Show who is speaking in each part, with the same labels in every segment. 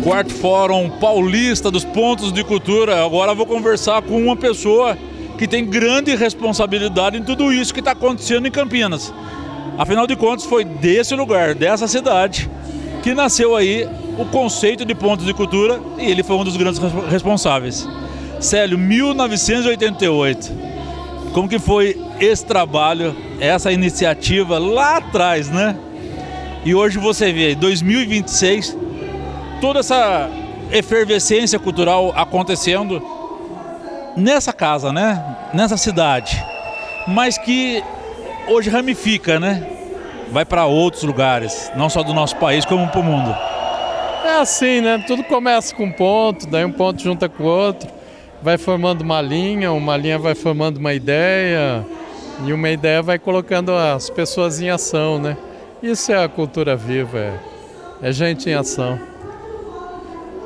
Speaker 1: 4º Fórum Paulista dos Pontos de Cultura. Agora eu vou conversar com uma pessoa que tem grande responsabilidade em tudo isso que está acontecendo em Campinas. Afinal de contas, foi desse lugar, dessa cidade, que nasceu aí o conceito de pontos de cultura e ele foi um dos grandes responsáveis. Célio, 1988, como que foi esse trabalho, essa iniciativa lá atrás, né? E hoje você vê, 2026, toda essa efervescência cultural acontecendo nessa casa, né? Nessa cidade, mas que hoje ramifica, né? Vai para outros lugares, não só do nosso país, como para o mundo.
Speaker 2: É assim, né? Tudo começa com um ponto, daí um ponto junta com o outro, vai formando uma linha vai formando uma ideia, e uma ideia vai colocando as pessoas em ação, né? Isso é a cultura viva, é gente em ação.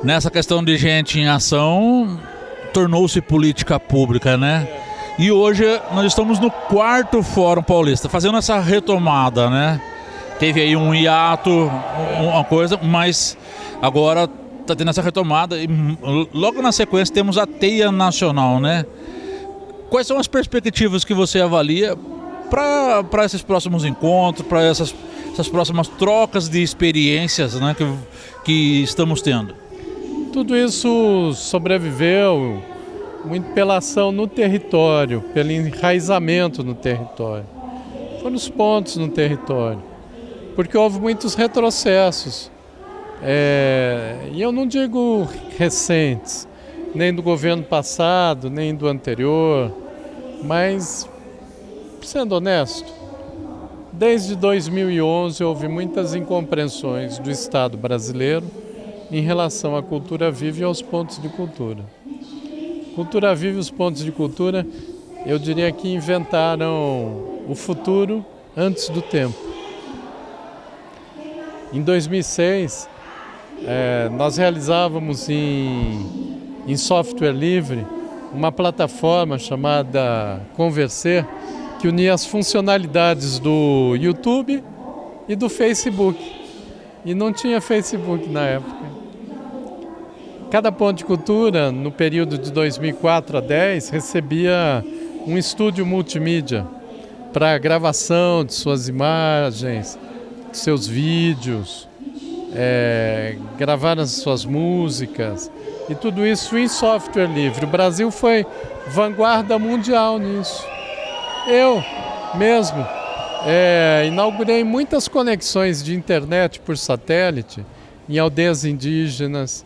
Speaker 1: Nessa questão de gente em ação, tornou-se política pública, né? E hoje nós estamos no 4º Fórum Paulista, fazendo essa retomada, né? Teve aí um hiato, uma coisa, mas agora está tendo essa retomada e logo na sequência temos a Teia Nacional, né? Quais são as perspectivas que você avalia para esses próximos encontros, para essas próximas trocas de experiências, né, que estamos tendo?
Speaker 2: Tudo isso sobreviveu muito pela ação no território, pelo enraizamento no território. Foram os pontos no território, porque houve muitos retrocessos. E eu não digo recentes, nem do governo passado, nem do anterior, mas, sendo honesto, desde 2011 houve muitas incompreensões do Estado brasileiro em relação à cultura viva e aos pontos de cultura. Cultura viva e os pontos de cultura, eu diria que inventaram o futuro antes do tempo. Em 2006, nós realizávamos em software livre uma plataforma chamada Converser, que unia as funcionalidades do YouTube e do Facebook. E não tinha Facebook na época. Cada ponto de cultura, no período de 2004 a 2010, recebia um estúdio multimídia para gravação de suas imagens, de seus vídeos, gravar as suas músicas, e tudo isso em software livre. O Brasil foi vanguarda mundial nisso. Eu mesmo inaugurei muitas conexões de internet por satélite em aldeias indígenas,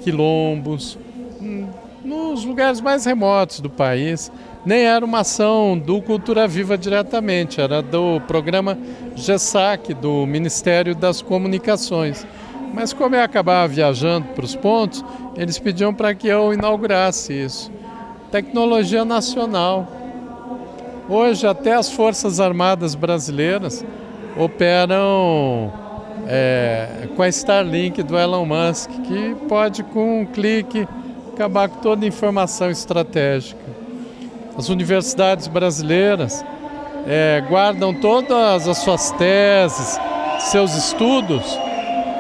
Speaker 2: quilombos, nos lugares mais remotos do país. Nem era uma ação do Cultura Viva diretamente, era do programa GESAC, do Ministério das Comunicações. Mas como eu acabava viajando para os pontos, eles pediam para que eu inaugurasse isso. Tecnologia nacional. Hoje até as Forças Armadas brasileiras operam com a Starlink do Elon Musk, que pode com um clique acabar com toda a informação estratégica. As universidades brasileiras guardam todas as suas teses, seus estudos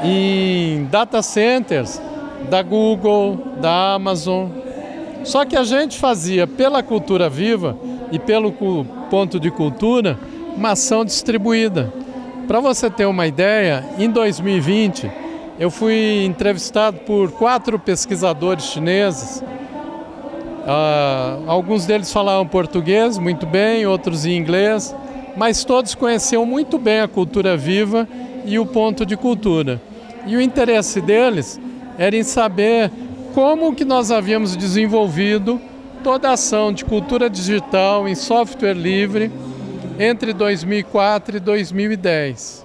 Speaker 2: em data centers da Google, da Amazon. Só que a gente fazia pela Cultura Viva e pelo ponto de cultura uma ação distribuída. Para você ter uma ideia, em 2020 eu fui entrevistado por 4 pesquisadores chineses. Alguns deles falavam português muito bem, outros em inglês, mas todos conheciam muito bem a Cultura Viva e o ponto de cultura. E o interesse deles era em saber como que nós havíamos desenvolvido toda a ação de cultura digital em software livre entre 2004 e 2010.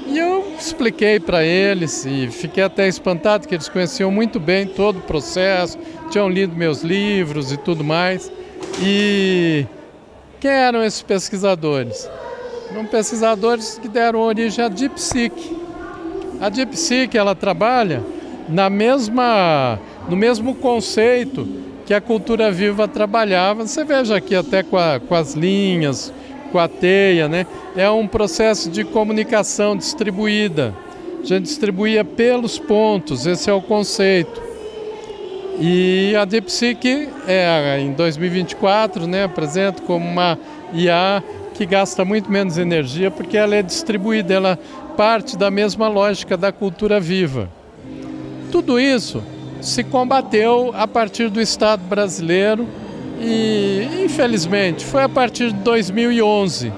Speaker 2: E eu expliquei para eles e fiquei até espantado que eles conheciam muito bem todo o processo, tinham lido meus livros e tudo mais. E quem eram esses pesquisadores? Eram pesquisadores que deram origem à DeepSeek. A DeepSeek, ela trabalha no mesmo conceito que a Cultura Viva trabalhava. Você veja aqui até com as linhas, com a teia, né? É um processo de comunicação distribuída. A gente distribuía pelos pontos, esse é o conceito. E a DeepSeek em 2024, né, apresenta como uma IA que gasta muito menos energia porque ela é distribuída, ela parte da mesma lógica da cultura viva. Tudo isso se combateu a partir do Estado brasileiro e, infelizmente, foi a partir de 2011,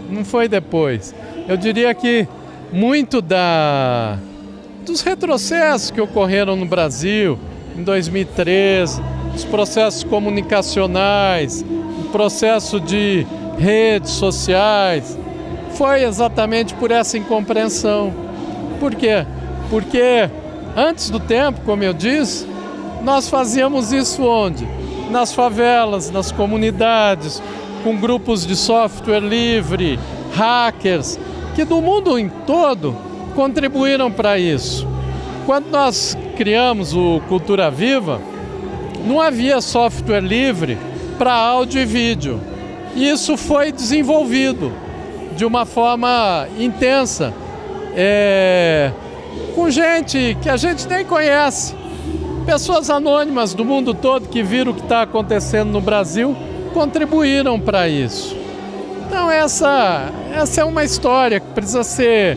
Speaker 2: não foi depois. Eu diria que muito dos retrocessos que ocorreram no Brasil em 2013, os processos comunicacionais, o processo de redes sociais, foi exatamente por essa incompreensão. Por quê? Porque antes do tempo, como eu disse, nós fazíamos isso onde? Nas favelas, nas comunidades, com grupos de software livre, hackers, que do mundo em todo contribuíram para isso. Quando nós criamos o Cultura Viva, não havia software livre para áudio e vídeo. E isso foi desenvolvido de uma forma intensa, com gente que a gente nem conhece. Pessoas anônimas do mundo todo que viram o que está acontecendo no Brasil contribuíram para isso. Então essa é uma história que precisa ser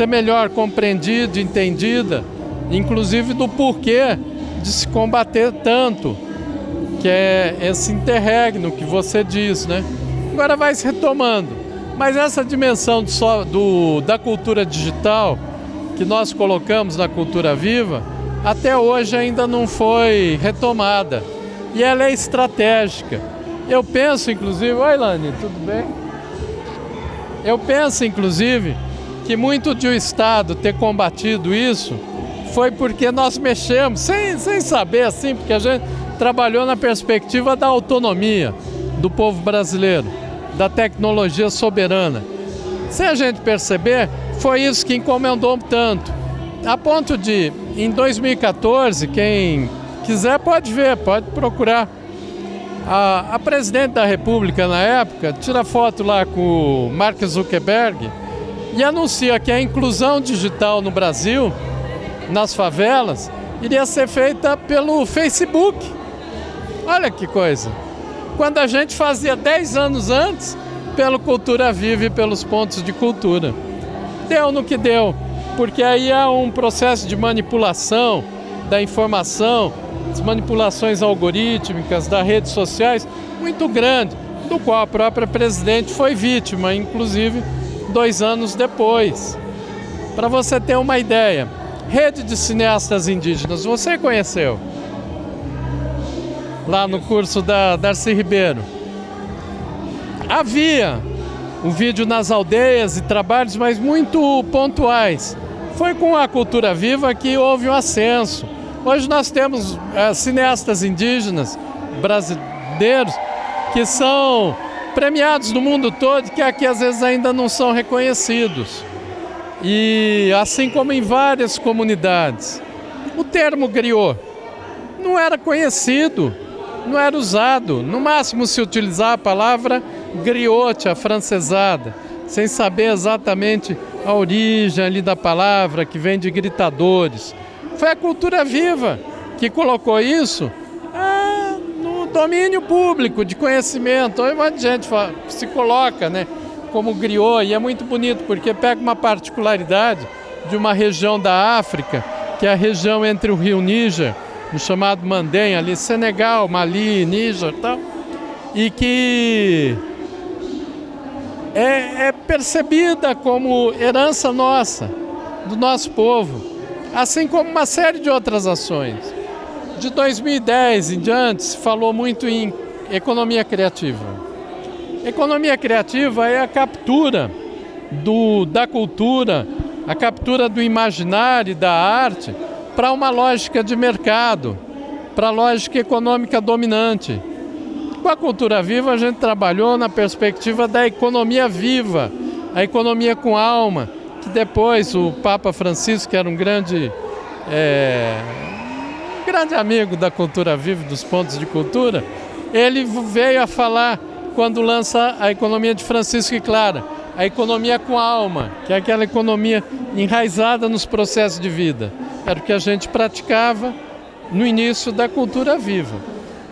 Speaker 2: melhor compreendida, entendida, inclusive do porquê de se combater tanto, que é esse interregno que você diz, né? Agora vai se retomando, mas essa dimensão da cultura digital que nós colocamos na Cultura Viva, até hoje ainda não foi retomada, e ela é estratégica. Eu penso, inclusive... Oi, Lani, tudo bem? Eu penso, inclusive, que muito de o Estado ter combatido isso foi porque nós mexemos, sem saber assim, porque a gente trabalhou na perspectiva da autonomia do povo brasileiro, da tecnologia soberana. Se a gente perceber, foi isso que encomendou tanto. A ponto de, em 2014, quem quiser pode ver, pode procurar. A presidente da República, na época, tira foto lá com o Mark Zuckerberg e anuncia que a inclusão digital no Brasil, nas favelas, iria ser feita pelo Facebook. Olha que coisa. Quando a gente fazia 10 anos antes, pelo Cultura Viva e pelos pontos de cultura. Deu no que deu, porque aí há um processo de manipulação da informação, as manipulações algorítmicas das redes sociais muito grande, do qual a própria presidente foi vítima, inclusive 2 anos depois. Para você ter uma ideia, Rede de Cineastas Indígenas, você conheceu? Lá no curso da Darcy Ribeiro. Havia um vídeo nas aldeias e trabalhos, mas muito pontuais. Foi com a Cultura Viva que houve um ascenso. Hoje nós temos cineastas indígenas brasileiros que são premiados no mundo todo, que aqui às vezes ainda não são reconhecidos. E assim como em várias comunidades. O termo griot não era conhecido, não era usado. No máximo se utilizava a palavra griote, afrancesada, sem saber exatamente a origem ali da palavra, que vem de gritadores. Foi a Cultura Viva que colocou isso no domínio público de conhecimento. Aí um monte de gente se coloca, né, como griot, e é muito bonito porque pega uma particularidade de uma região da África, que é a região entre o rio Níger, no chamado Mandém, ali Senegal, Mali, Níger e tal, e que é percebida como herança nossa, do nosso povo, assim como uma série de outras ações. De 2010 em diante, se falou muito em economia criativa. Economia criativa é a captura da cultura, a captura do imaginário e da arte para uma lógica de mercado, para a lógica econômica dominante. Com a Cultura Viva a gente trabalhou na perspectiva da economia viva, a economia com alma, que depois o Papa Francisco, que era um grande amigo da Cultura Viva, dos pontos de cultura, ele veio a falar quando lança a economia de Francisco e Clara, a economia com alma, que é aquela economia enraizada nos processos de vida. Era o que a gente praticava no início da cultura viva.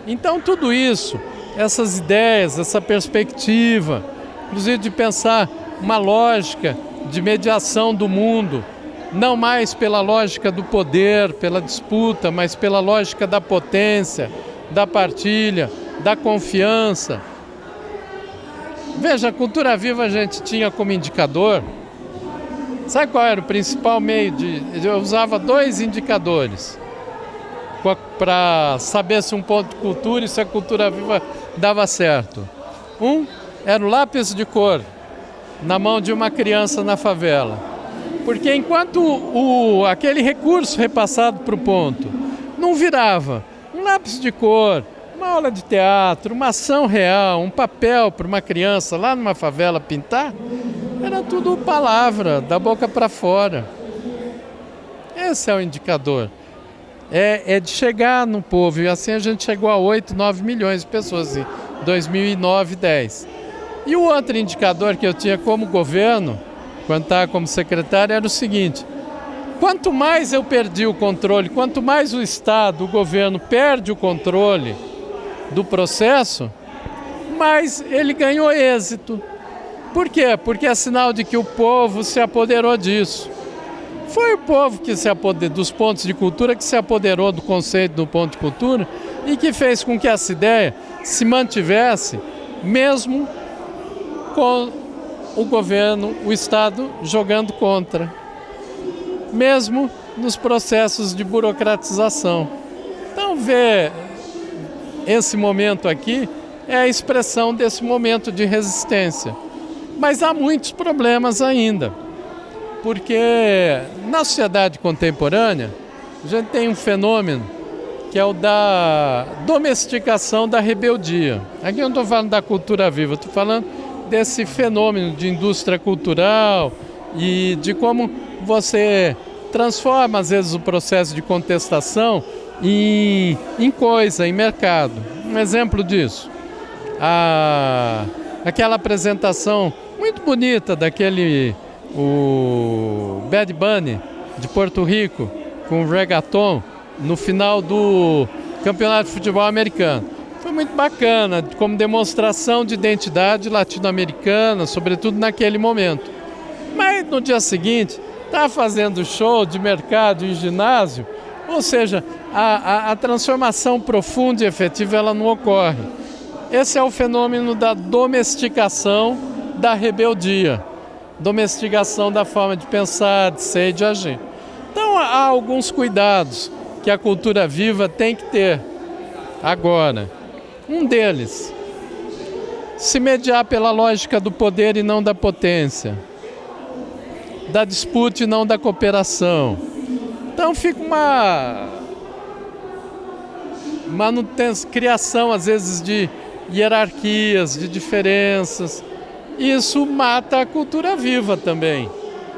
Speaker 2: Então tudo isso, essas ideias, essa perspectiva, inclusive de pensar uma lógica de mediação do mundo, não mais pela lógica do poder, pela disputa, mas pela lógica da potência, da partilha, da confiança. Veja, a cultura viva a gente tinha como indicador. Sabe qual era o principal meio de... Eu usava 2 indicadores para saber se um ponto de cultura e se a cultura viva dava certo. Um era o lápis de cor na mão de uma criança na favela. Porque enquanto aquele recurso repassado para o ponto não virava um lápis de cor, uma aula de teatro, uma ação real, um papel para uma criança lá numa favela pintar, era tudo palavra, da boca para fora. Esse é o indicador. É de chegar no povo, e assim a gente chegou a 8, 9 milhões de pessoas em 2009 e 2010. E o outro indicador que eu tinha como governo, quando estava como secretário, era o seguinte: quanto mais eu perdi o controle, quanto mais o Estado, o governo perde o controle do processo, mais ele ganhou êxito. Por quê? Porque é sinal de que o povo se apoderou disso. Foi o povo que se apoderou dos pontos de cultura, que se apoderou do conceito do ponto de cultura e que fez com que essa ideia se mantivesse, mesmo com o governo, o Estado jogando contra, mesmo nos processos de burocratização. Então, ver esse momento aqui é a expressão desse momento de resistência. Mas há muitos problemas ainda, porque na sociedade contemporânea a gente tem um fenômeno que é o da domesticação da rebeldia. Aqui eu não estou falando da cultura viva, estou falando desse fenômeno de indústria cultural e de como você transforma, às vezes, o processo de contestação em coisa, em mercado. Um exemplo disso, aquela apresentação muito bonita daquele, o Bad Bunny, de Porto Rico, com o reggaeton, no final do Campeonato de Futebol Americano. Foi muito bacana, como demonstração de identidade latino-americana, sobretudo naquele momento. Mas no dia seguinte, estava fazendo show de mercado em ginásio, ou seja, a transformação profunda e efetiva ela não ocorre. Esse é o fenômeno da domesticação da rebeldia, domesticação da forma de pensar, de ser e de agir. Então há alguns cuidados que a cultura viva tem que ter agora. Um deles, se mediar pela lógica do poder e não da potência, da disputa e não da cooperação. Então fica uma criação, às vezes, de hierarquias, de diferenças. Isso mata a cultura viva também.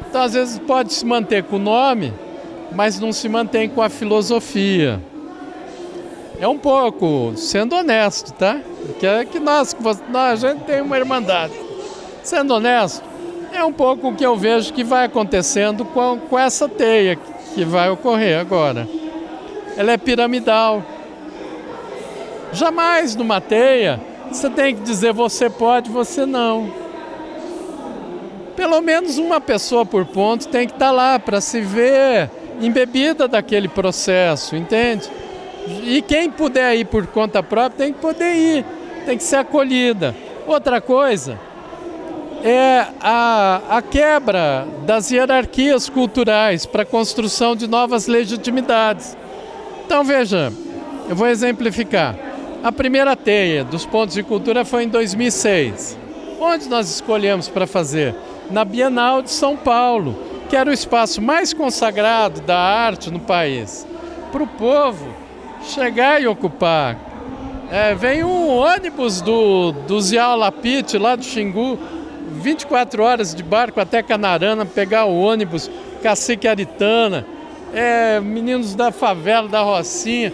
Speaker 2: Então, às vezes, pode se manter com o nome, mas não se mantém com a filosofia. É um pouco, sendo honesto, tá? Porque é que a gente tem uma irmandade. Sendo honesto, é um pouco o que eu vejo que vai acontecendo com essa teia que vai ocorrer agora. Ela é piramidal. Jamais numa teia você tem que dizer você pode, você não. Pelo menos uma pessoa por ponto tem que estar lá para se ver embebida daquele processo, entende? E quem puder ir por conta própria tem que poder ir, tem que ser acolhida. Outra coisa é a quebra das hierarquias culturais para a construção de novas legitimidades. Então veja, eu vou exemplificar. A primeira teia dos pontos de cultura foi em 2006. Onde nós escolhemos para fazer? Na Bienal de São Paulo, que era o espaço mais consagrado da arte no país. Para o povo chegar e ocupar. Vem um ônibus do Zial Lapite, lá do Xingu, 24 horas de barco até Canarana, pegar o ônibus, Cacique Aritana, meninos da favela, da Rocinha.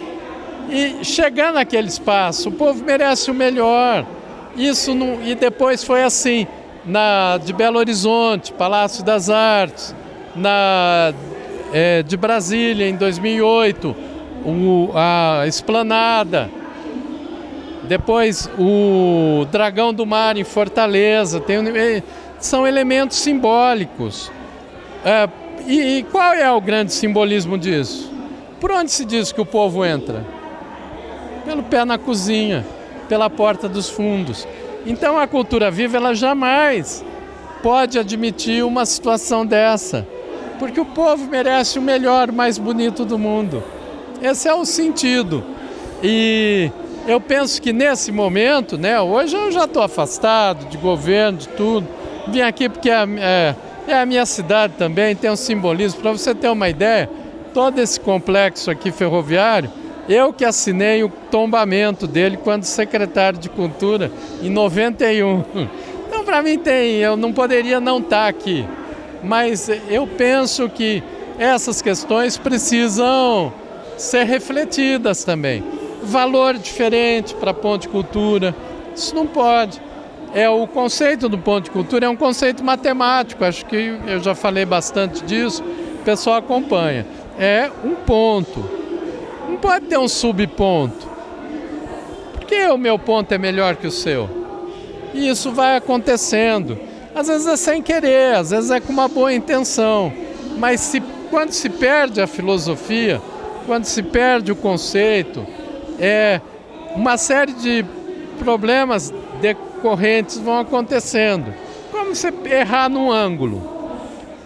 Speaker 2: E chegar naquele espaço, o povo merece o melhor. Isso não, e depois foi assim, de Belo Horizonte, Palácio das Artes, de Brasília, em 2008, a Esplanada, depois o Dragão do Mar, em Fortaleza, são elementos simbólicos. E qual é o grande simbolismo disso? Por onde se diz que o povo entra? Pelo pé na cozinha, pela porta dos fundos. Então a cultura viva, ela jamais pode admitir uma situação dessa, porque o povo merece o melhor, o mais bonito do mundo. Esse é o sentido. E eu penso que nesse momento, né, hoje eu já estou afastado de governo, de tudo. Vim aqui porque é a minha cidade também, tem um simbolismo. Para você ter uma ideia, todo esse complexo aqui ferroviário, eu que assinei o tombamento dele quando secretário de Cultura, em 91. Então, para mim, eu não poderia não estar aqui. Mas eu penso que essas questões precisam ser refletidas também. Valor diferente para ponto de cultura, isso não pode. O conceito do ponto de cultura é um conceito matemático, acho que eu já falei bastante disso, o pessoal acompanha. É um ponto. Não pode ter um subponto. Por que o meu ponto é melhor que o seu? E isso vai acontecendo. Às vezes é sem querer, às vezes é com uma boa intenção. Mas quando se perde a filosofia, quando se perde o conceito, uma série de problemas decorrentes vão acontecendo. Como você errar num ângulo?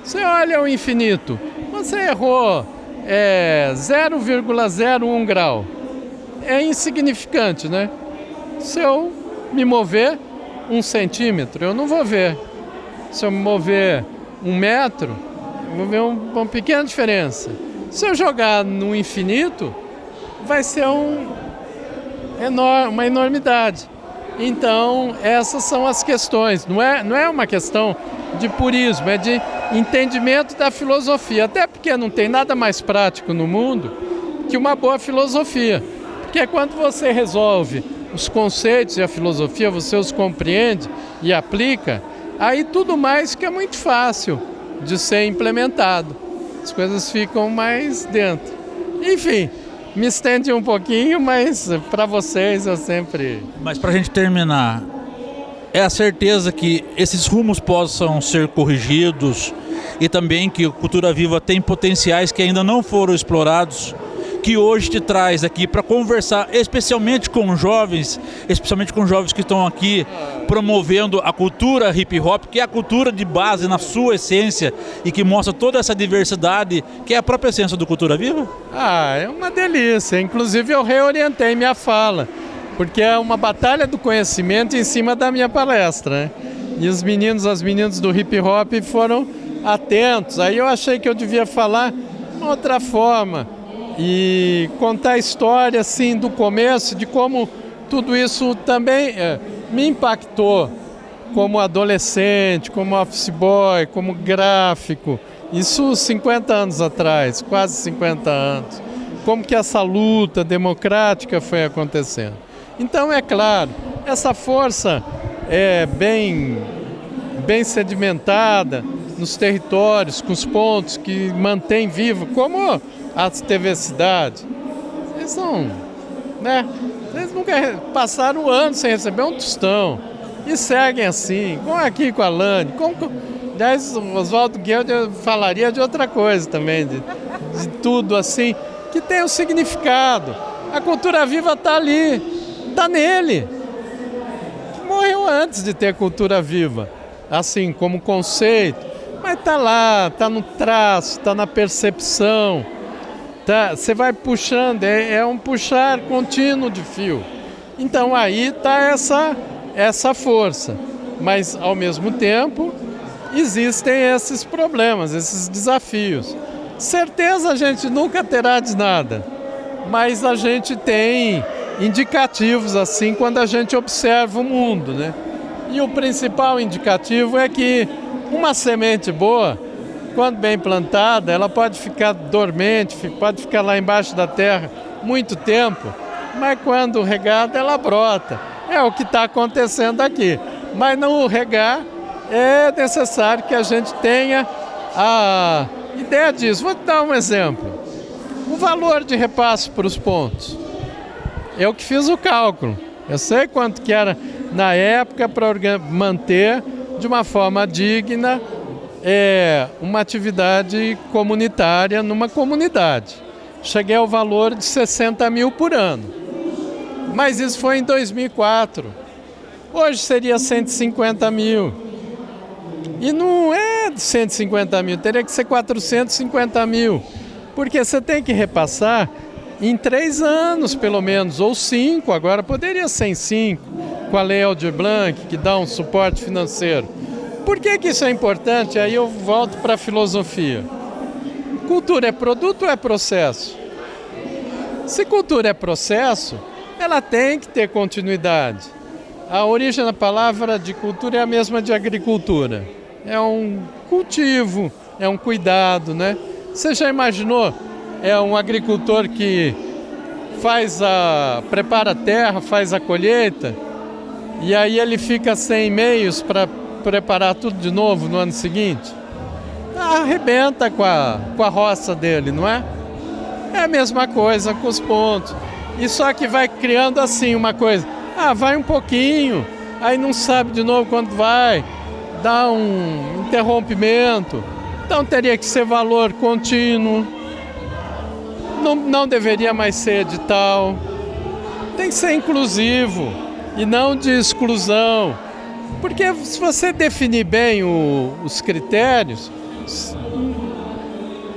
Speaker 2: Você olha o infinito, você errou 0,01 grau. É insignificante, né? Se eu me mover 1 centímetro, eu não vou ver. Se eu me mover 1 metro, eu vou ver uma pequena diferença. Se eu jogar no infinito, vai ser uma enormidade. Então, essas são as questões. Não é uma questão de purismo, é de entendimento da filosofia. Até porque não tem nada mais prático no mundo que uma boa filosofia. Porque quando você resolve os conceitos e a filosofia, você os compreende e aplica, aí tudo mais fica muito fácil de ser implementado. As coisas ficam mais dentro. Enfim, me estendi um pouquinho, mas para vocês eu sempre...
Speaker 1: Mas para a gente terminar, é a certeza que esses rumos possam ser corrigidos e também que a Cultura Viva tem potenciais que ainda não foram explorados, que hoje te traz aqui para conversar, especialmente com jovens que estão aqui promovendo a cultura hip hop, que é a cultura de base na sua essência e que mostra toda essa diversidade, que é a própria essência do Cultura Viva?
Speaker 2: É uma delícia. Inclusive eu reorientei minha fala, porque é uma batalha do conhecimento em cima da minha palestra, né? E as meninas do hip hop foram atentos. Aí eu achei que eu devia falar de outra forma e contar a história assim do começo, de como tudo isso também me impactou como adolescente, como office boy, como gráfico. Isso 50 anos atrás, quase 50 anos. Como que essa luta democrática foi acontecendo. Então, é claro, essa força é bem sedimentada nos territórios, com os pontos que mantém vivo, como a TV Cidade. Eles são, né? Eles nunca passaram anos sem receber um tostão. E seguem assim, como aqui com a Lani. Aliás, o Oswaldo Gueldi falaria de outra coisa também, de tudo assim, que tem um significado. A Cultura Viva está ali, está nele. Morreu antes de ter Cultura Viva, assim, como conceito. Mas está lá, está no traço, está na percepção. Você vai puxando, é um puxar contínuo de fio. Então aí está essa força. Mas, ao mesmo tempo, existem esses problemas, esses desafios. Certeza a gente nunca terá de nada, mas a gente tem indicativos assim quando a gente observa o mundo, né? E o principal indicativo é que uma semente boa, quando bem plantada, ela pode ficar dormente, pode ficar lá embaixo da terra muito tempo, mas quando regada ela brota. É o que está acontecendo aqui. Mas no regar é necessário que a gente tenha a ideia disso. Vou te dar um exemplo. O valor de repasse para os pontos. Eu que fiz o cálculo. Eu sei quanto que era na época para manter de uma forma digna uma atividade comunitária numa comunidade. Cheguei ao valor de 60 mil por ano. Mas isso foi em 2004. Hoje seria 150 mil. E não é 150 mil, teria que ser 450 mil. Porque você tem que repassar em 3 anos, pelo menos, ou 5, agora poderia ser em 5, com a Lei Aldir Blanc, que dá um suporte financeiro. Por que isso é importante? Aí eu volto para a filosofia. Cultura é produto ou é processo? Se cultura é processo, ela tem que ter continuidade. A origem da palavra de cultura é a mesma de agricultura. É um cultivo, é um cuidado, né? Você já imaginou? É um agricultor que prepara a terra, faz a colheita, e aí ele fica sem meios para preparar tudo de novo no ano seguinte? Arrebenta com a roça dele, não é? É a mesma coisa com os pontos. E só que vai criando assim uma coisa. Vai um pouquinho, aí não sabe de novo quando vai, dá um interrompimento. Então teria que ser valor contínuo. Não deveria mais ser edital. Tem que ser inclusivo e não de exclusão. Porque se você definir bem os critérios,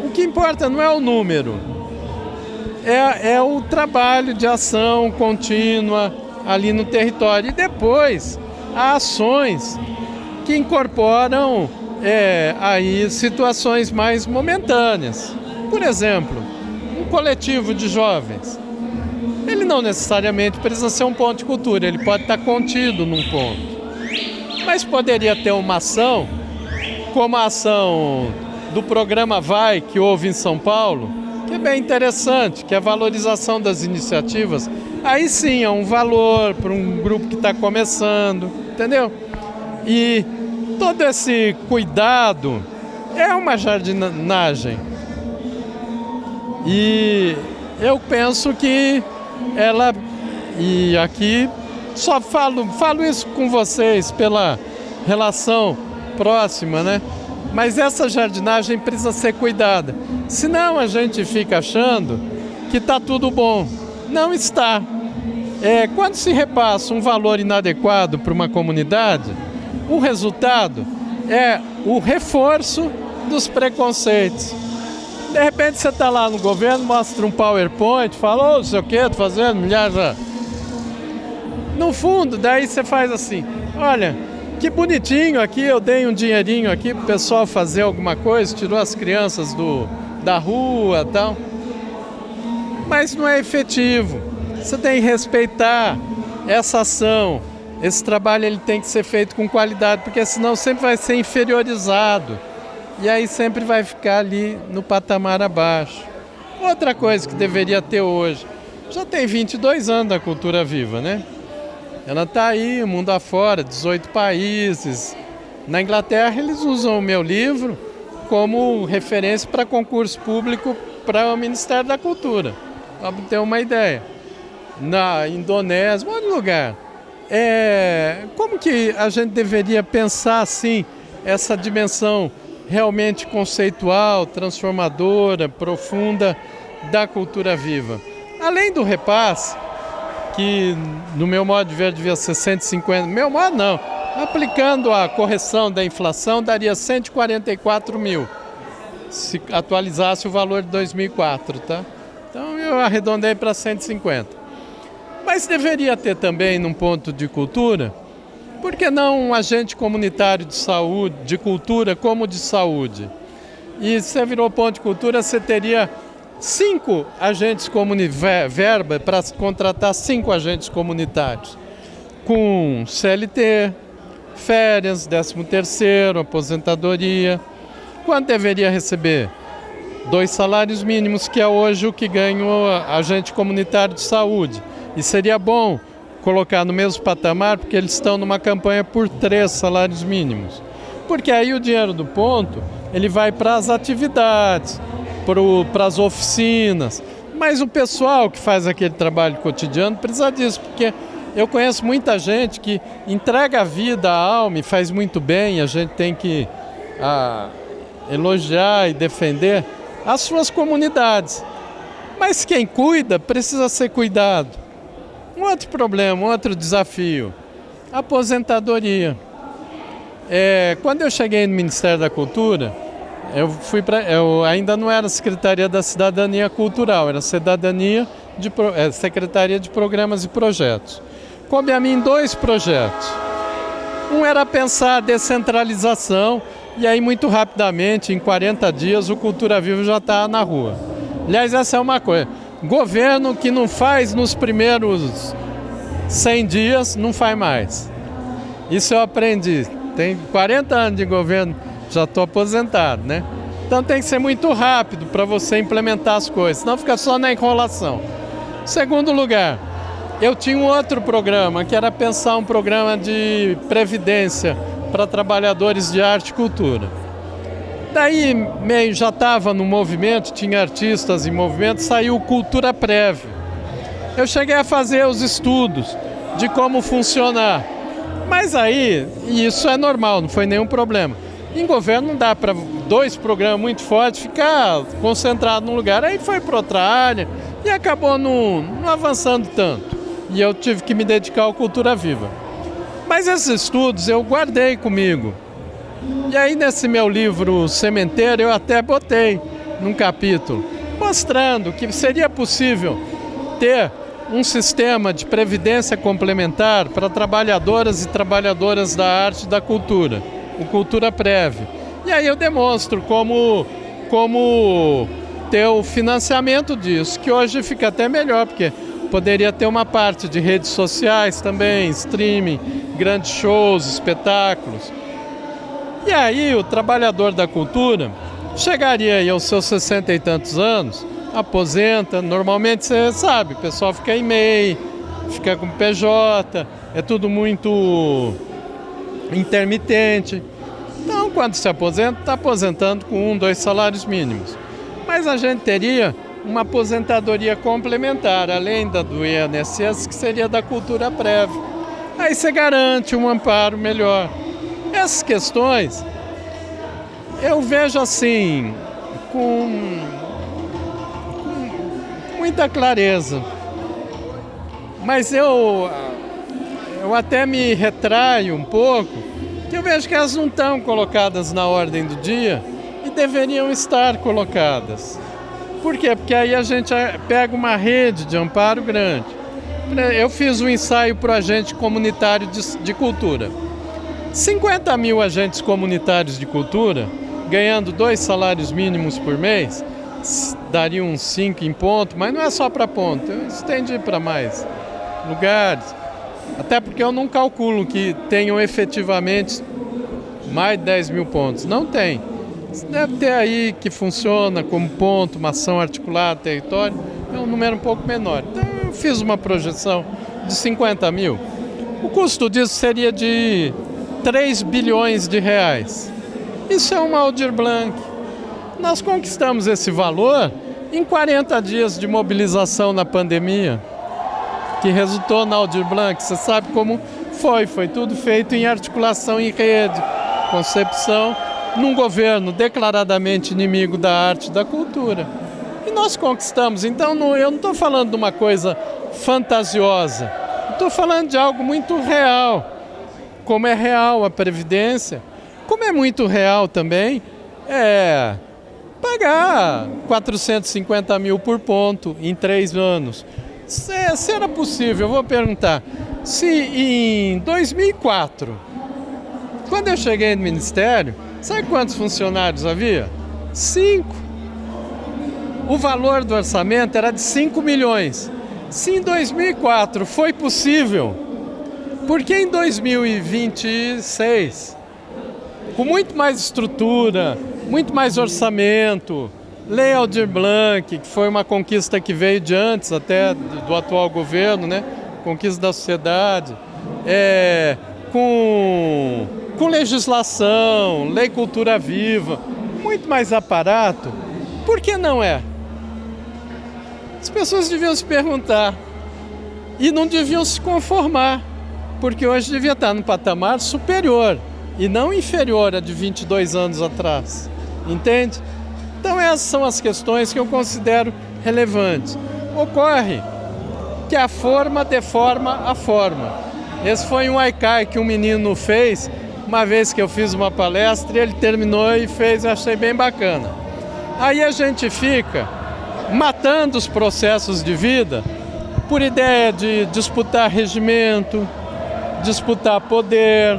Speaker 2: o que importa não é o número, é o trabalho de ação contínua ali no território. E depois, há ações que incorporam aí situações mais momentâneas. Por exemplo, um coletivo de jovens, ele não necessariamente precisa ser um ponto de cultura, ele pode estar contido num ponto. Mas poderia ter uma ação, como a ação do programa Vai, que houve em São Paulo, que é bem interessante, que é a valorização das iniciativas. Aí sim é um valor para um grupo que está começando, entendeu? E todo esse cuidado é uma jardinagem. E eu penso que ela, e aqui só falo isso com vocês pela relação próxima, né? Mas essa jardinagem precisa ser cuidada. Senão a gente fica achando que está tudo bom. Não está. Quando se repassa um valor inadequado para uma comunidade, o resultado é o reforço dos preconceitos. De repente você está lá no governo, mostra um PowerPoint, fala, não sei o que, estou fazendo milhares de... No fundo, daí você faz assim, olha, que bonitinho aqui, eu dei um dinheirinho aqui para o pessoal fazer alguma coisa, tirou as crianças da rua e tal. Mas não é efetivo. Você tem que respeitar essa ação. Esse trabalho ele tem que ser feito com qualidade, porque senão sempre vai ser inferiorizado. E aí sempre vai ficar ali no patamar abaixo. Outra coisa que deveria ter hoje, já tem 22 anos da Cultura Viva, né? Ela está aí, o mundo afora, 18 países. Na Inglaterra eles usam o meu livro como referência para concurso público para o Ministério da Cultura, para ter uma ideia. Na Indonésia, um monte de lugar. Como que a gente deveria pensar assim, essa dimensão realmente conceitual, transformadora, profunda da cultura viva? Além do repasse, que no meu modo de ver devia ser 150, meu modo não, aplicando a correção da inflação daria 144 mil, se atualizasse o valor de 2004, tá? Então eu arredondei para 150. Mas deveria ter também, num ponto de cultura, por que não um agente comunitário de saúde, de cultura como de saúde? E se você virou ponto de cultura, você teria 5 agentes verba para contratar 5 agentes comunitários, com CLT, férias, 13º, aposentadoria. Quanto deveria receber? 2 salários mínimos, que é hoje o que ganha o agente comunitário de saúde. E seria bom colocar no mesmo patamar, porque eles estão numa campanha por 3 salários mínimos. Porque aí o dinheiro do ponto, ele vai para as atividades, para as oficinas. Mas o pessoal que faz aquele trabalho cotidiano precisa disso, porque eu conheço muita gente que entrega a vida, a alma e faz muito bem. A gente tem que elogiar e defender as suas comunidades. Mas quem cuida precisa ser cuidado. Um outro problema, um outro desafio, a aposentadoria. Quando eu cheguei no Ministério da Cultura, eu ainda não era Secretaria da Cidadania Cultural, era Secretaria de Programas e Projetos. Coube a mim 2 projetos. Um era pensar a descentralização, e aí muito rapidamente, em 40 dias, o Cultura Viva já está na rua. Aliás, essa é uma coisa. Governo que não faz nos primeiros 100 dias, não faz mais. Isso eu aprendi. Tem 40 anos de governo, já estou aposentado, né? Então tem que ser muito rápido para você implementar as coisas, senão fica só na enrolação. Segundo lugar, eu tinha um outro programa, que era pensar um programa de previdência para trabalhadores de arte e cultura. Daí, meio já estava no movimento, tinha artistas em movimento, saiu Cultura Prévia. Eu cheguei a fazer os estudos de como funcionar. Mas aí, e isso é normal, não foi nenhum problema. Em governo não dá para 2 programas muito fortes ficar concentrado num lugar. Aí foi para outra área e acabou não avançando tanto. E eu tive que me dedicar ao Cultura Viva. Mas esses estudos eu guardei comigo. E aí nesse meu livro Sementeiro eu até botei num capítulo, mostrando que seria possível ter um sistema de previdência complementar para trabalhadoras e trabalhadoras da arte e da cultura, o Cultura Prévia. E aí eu demonstro como ter o financiamento disso, que hoje fica até melhor, porque poderia ter uma parte de redes sociais também, streaming, grandes shows, espetáculos. E aí o trabalhador da cultura chegaria aí aos seus 60 e tantos anos, aposenta, normalmente você sabe, o pessoal fica em MEI, fica com PJ, é tudo muito intermitente. Então quando se aposenta, está aposentando com 1, 2 salários mínimos. Mas a gente teria uma aposentadoria complementar, além da do INSS, que seria da Cultura Prévia. Aí você garante um amparo melhor. Essas questões eu vejo assim, com muita clareza. Mas eu até me retraio um pouco, que eu vejo que elas não estão colocadas na ordem do dia e deveriam estar colocadas. Por quê? Porque aí a gente pega uma rede de amparo grande. Eu fiz um ensaio para o agente comunitário de cultura. 50 mil agentes comunitários de cultura, ganhando 2 salários mínimos por mês, daria uns 5 em ponto, mas não é só para ponto, eu estendi para mais lugares. Até porque eu não calculo que tenham efetivamente mais de 10 mil pontos. Não tem. Deve ter aí que funciona como ponto, uma ação articulada, território, é um número um pouco menor. Então eu fiz uma projeção de 50 mil. O custo disso seria de 3 bilhões de reais. Isso é um Aldir Blanc. Nós conquistamos esse valor em 40 dias de mobilização na pandemia, que resultou na Aldir Blanc. Você sabe como foi tudo feito em articulação em rede, concepção, num governo declaradamente inimigo da arte e da cultura. E nós conquistamos. Então eu não estou falando de uma coisa fantasiosa, estou falando de algo muito real. Como é real a Previdência, como é muito real também pagar 450 mil por ponto em 3 anos. Se era possível, eu vou perguntar, se em 2004, quando eu cheguei no Ministério, sabe quantos funcionários havia? 5. O valor do orçamento era de 5 milhões. Se em 2004 foi possível, por que em 2026, com muito mais estrutura, muito mais orçamento, Lei Aldir Blanc, que foi uma conquista que veio de antes até do atual governo, né? conquista da sociedade, com legislação, lei cultura viva, muito mais aparato. Por que não é? As pessoas deviam se perguntar e não deviam se conformar, porque hoje devia estar no patamar superior e não inferior a de 22 anos atrás, entende? Então essas são as questões que eu considero relevantes. Ocorre que a forma deforma a forma. Esse foi um haikai que um menino fez uma vez que eu fiz uma palestra e ele terminou e fez, eu achei bem bacana. Aí a gente fica matando os processos de vida por ideia de disputar regimento, disputar poder,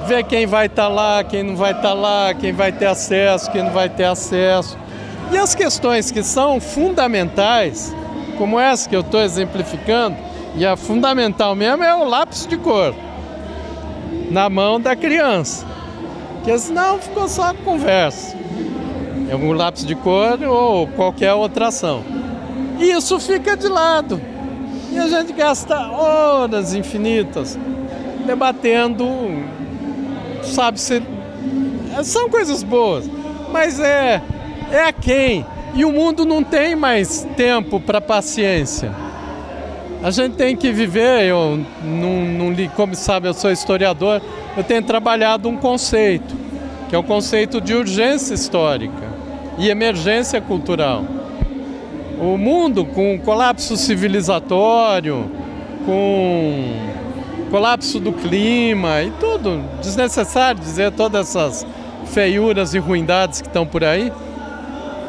Speaker 2: ver quem vai estar lá, quem não vai estar lá, quem vai ter acesso, quem não vai ter acesso. E as questões que são fundamentais, como essa que eu estou exemplificando, e a fundamental mesmo é o lápis de cor na mão da criança, porque senão ficou só conversa. É um lápis de cor ou qualquer outra ação. E isso fica de lado. E a gente gasta horas infinitas debatendo, sabe-se, são coisas boas, mas é a quem. E o mundo não tem mais tempo para paciência. A gente tem que viver, eu não li, como sabe, eu sou historiador, eu tenho trabalhado um conceito, que é o conceito de urgência histórica e emergência cultural. O mundo com colapso civilizatório, com colapso do clima e tudo, desnecessário dizer todas essas feiuras e ruindades que estão por aí,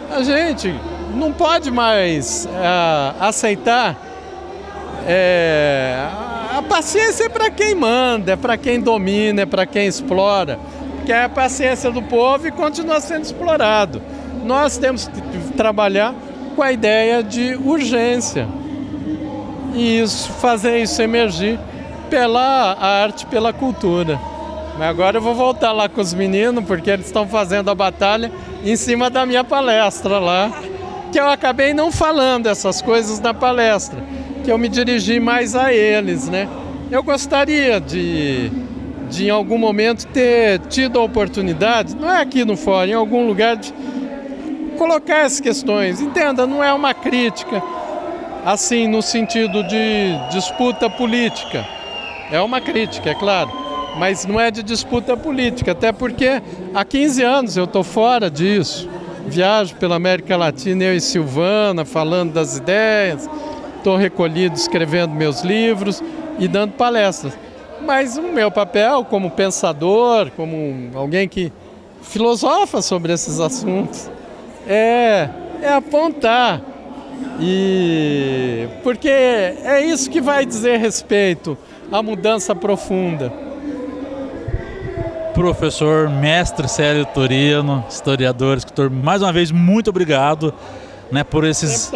Speaker 2: a gente não pode mais aceitar. A paciência é para quem manda, é para quem domina, é para quem explora, porque é a paciência do povo e continua sendo explorado. Nós temos que trabalhar com a ideia de urgência e fazer isso emergir pela arte, pela cultura. Mas agora eu vou voltar lá com os meninos, porque eles estão fazendo a batalha em cima da minha palestra lá, que eu acabei não falando essas coisas na palestra, que eu me dirigi mais a eles, né? Eu gostaria de em algum momento ter tido a oportunidade, não é aqui no fórum, em algum lugar, de colocar as questões. Entenda, não é uma crítica, assim, no sentido de disputa política. É uma crítica, é claro, mas não é de disputa política, até porque há 15 anos eu estou fora disso. Viajo pela América Latina, eu e Silvana, falando das ideias, estou recolhido, escrevendo meus livros e dando palestras. Mas o meu papel como pensador, como alguém que filosofa sobre esses assuntos, é apontar. Porque é isso que vai dizer respeito à mudança profunda.
Speaker 1: Professor, mestre Célio Torino, historiador, escritor, mais uma vez, muito obrigado, né, por essas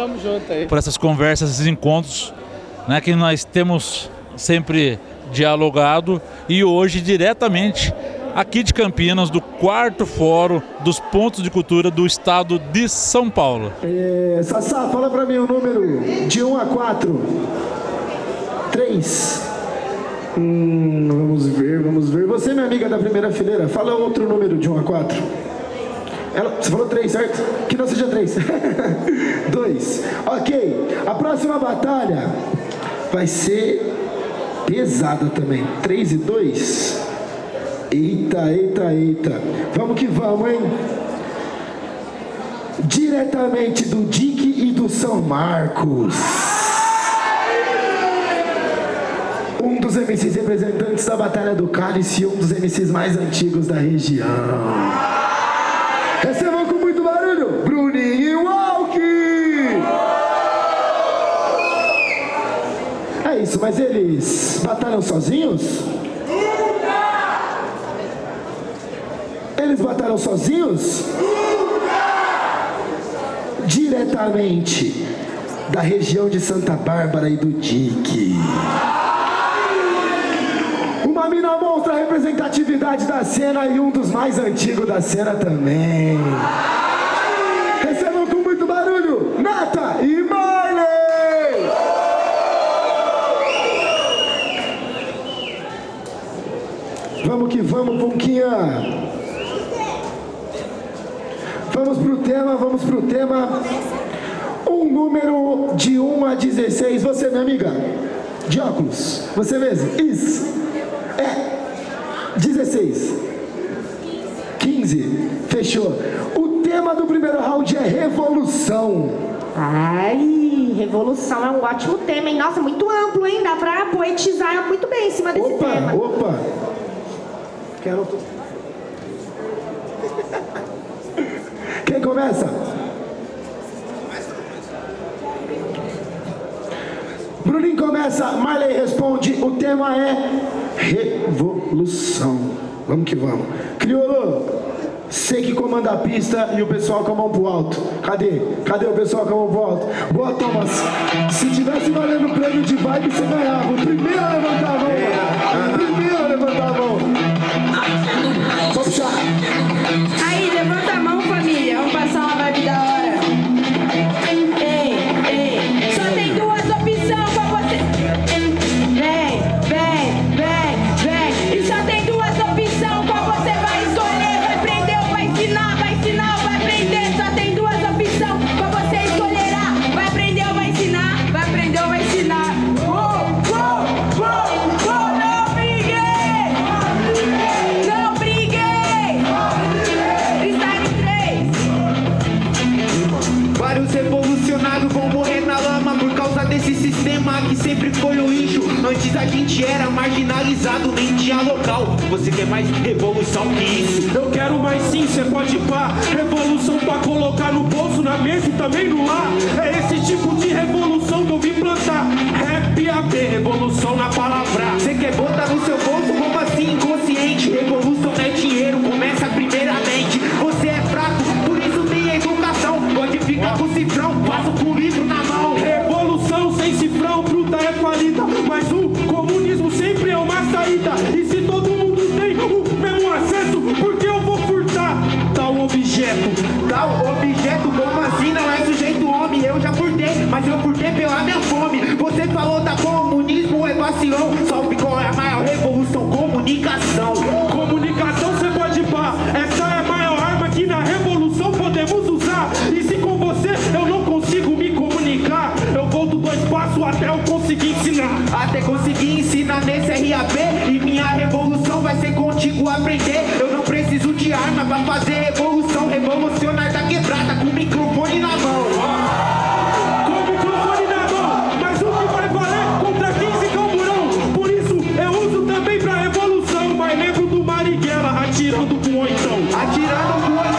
Speaker 1: conversas, esses encontros, né, que nós temos sempre dialogado, e hoje diretamente aqui de Campinas, do 4º Fórum dos Pontos de Cultura do Estado de São Paulo.
Speaker 3: Sassá, fala pra mim o número de 1 a 4. 3. Vamos ver. Você, minha amiga da primeira fileira, fala outro número de 1 a 4. Você falou 3, certo? Que não seja 3. 2. Ok. A próxima batalha vai ser pesada também. 3 e 2. Eita. Vamos que vamos, hein? Diretamente do DIC e do São Marcos. Um dos MCs representantes da Batalha do Cálice e um dos MCs mais antigos da região. Recebam com muito barulho, Bruninho Walk! É isso, mas eles batalham sozinhos? Eles batalham sozinhos? Diretamente da região de Santa Bárbara e do DIC. Uma mina monstra, a representatividade da cena e um dos mais antigos da cena também. Recebam com muito barulho, Nata e Marley! que vamos, Punquinha. Vamos pro tema. Um número de 1 a 16. Você, minha amiga, de óculos. Você mesmo. Isso. 16. 15. Fechou. O tema do primeiro round é revolução.
Speaker 4: Ai, revolução é um ótimo tema, hein? Nossa, muito amplo, hein? Dá pra poetizar muito bem em cima desse tema.
Speaker 3: Opa. Quero... Quem começa? Bruninho começa, Marley responde. O tema é revolução. Vamos que vamos. Criolo, você que comanda a pista e o pessoal com a mão pro alto. Cadê o pessoal com a mão pro alto? Boa, Thomas. Se tivesse valendo o prêmio de vibe, você ganhava. O primeiro a levantar a mão. Vamos puxar.
Speaker 4: Aí, levanta a mão, família. Vamos passar uma vibe da hora. Ei, só tem 2 opções pra você. Vem. E só tem 2 opções pra você. Vai escolher, vai aprender ou vai ensinar. Vai ensinar ou vai aprender. Só tem 2 opções pra você escolher. Vai aprender ou vai ensinar. Vai aprender ou vai ensinar. Não briguei. Está em 3.
Speaker 5: Vários revolucionados vão morrer na lama por causa desse sistema que sempre foi o lixo. Antes a gente era marginalizado, nem tinha local. Você quer mais revolução que isso?
Speaker 6: Eu quero mais sim, cê pode pá. Revolução pra colocar no bolso, na mesa e também no lar. É esse tipo de revolução que eu vim plantar. Rap AB, revolução na palavra.
Speaker 5: Você quer botar no seu bolso, como assim inconsciente? Revolução não é dinheiro, começa primeiramente. Você é fraco, por isso tem educação. Pode ficar com cifrão, passo com o livro na mão.
Speaker 6: Revolução sem cifrão, bruta é falida. Mas o comunismo sempre é uma saída. E se todo mundo tem o mesmo acesso, por que eu vou furtar tal objeto?
Speaker 5: Tal objeto, como assim não é sujeito homem? Eu já furtei, mas eu furtei pela minha fome. Você falou da comunismo, é vacilão. Salve qual é a maior revolução? Comunicação.
Speaker 6: Comunicação cê pode pá. Essa é a maior arma que na revolução podemos usar. E se com você eu não consigo me comunicar, eu volto 2 passos até eu conseguir ensinar.
Speaker 5: Até conseguir ensinar nesse RAP. E minha revolução vai ser contigo aprender. Eu não preciso de arma pra fazer revolução. Revolucionar da quebrada com o microfone na mão.
Speaker 6: Com o microfone na mão, mas o que vai valer contra 15 camburão? Por isso eu uso também pra revolução. Mas lembro do Marighella atirando com o oitão.
Speaker 5: Atirando com o oitão,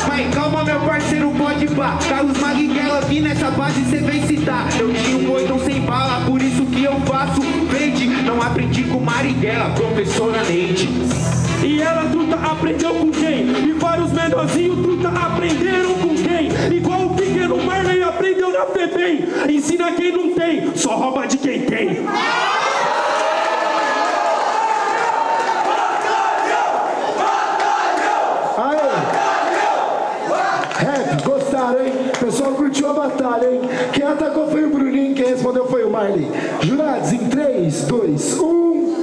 Speaker 5: Mas calma, meu parceiro, pode pá. Carlos Marighella, vi nessa base, cê vem citar. Eu tinha um oitão sem bala, por isso que eu faço vende. Não aprendi com Marighella, professora Neide.
Speaker 6: E ela, truta, aprendeu com quem? E vários menorzinhos, truta, aprenderam com quem? Igual o pequeno Marley aprendeu na FEBEM. Ensina quem não tem, só rouba de quem tem.
Speaker 3: Rap, gostaram, hein? O pessoal curtiu a batalha, hein? Quem atacou foi o Bruninho, quem respondeu foi o Marley. Jurados, em 3, 2, 1.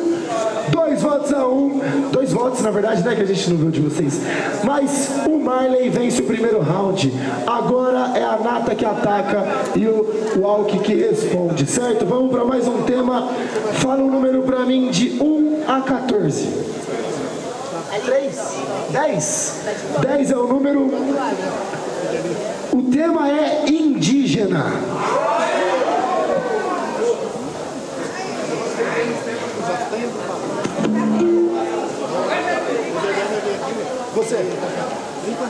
Speaker 3: 2 votos a 1. 2 votos, na verdade, né? Que a gente não viu de vocês. Mas o Marley vence o primeiro round. Agora é a Nata que ataca e o Alck que responde, certo? Vamos para mais um tema. Fala um número para mim de 1 a 14. 3? 10? 10 é o número. O tema é indígena. Você.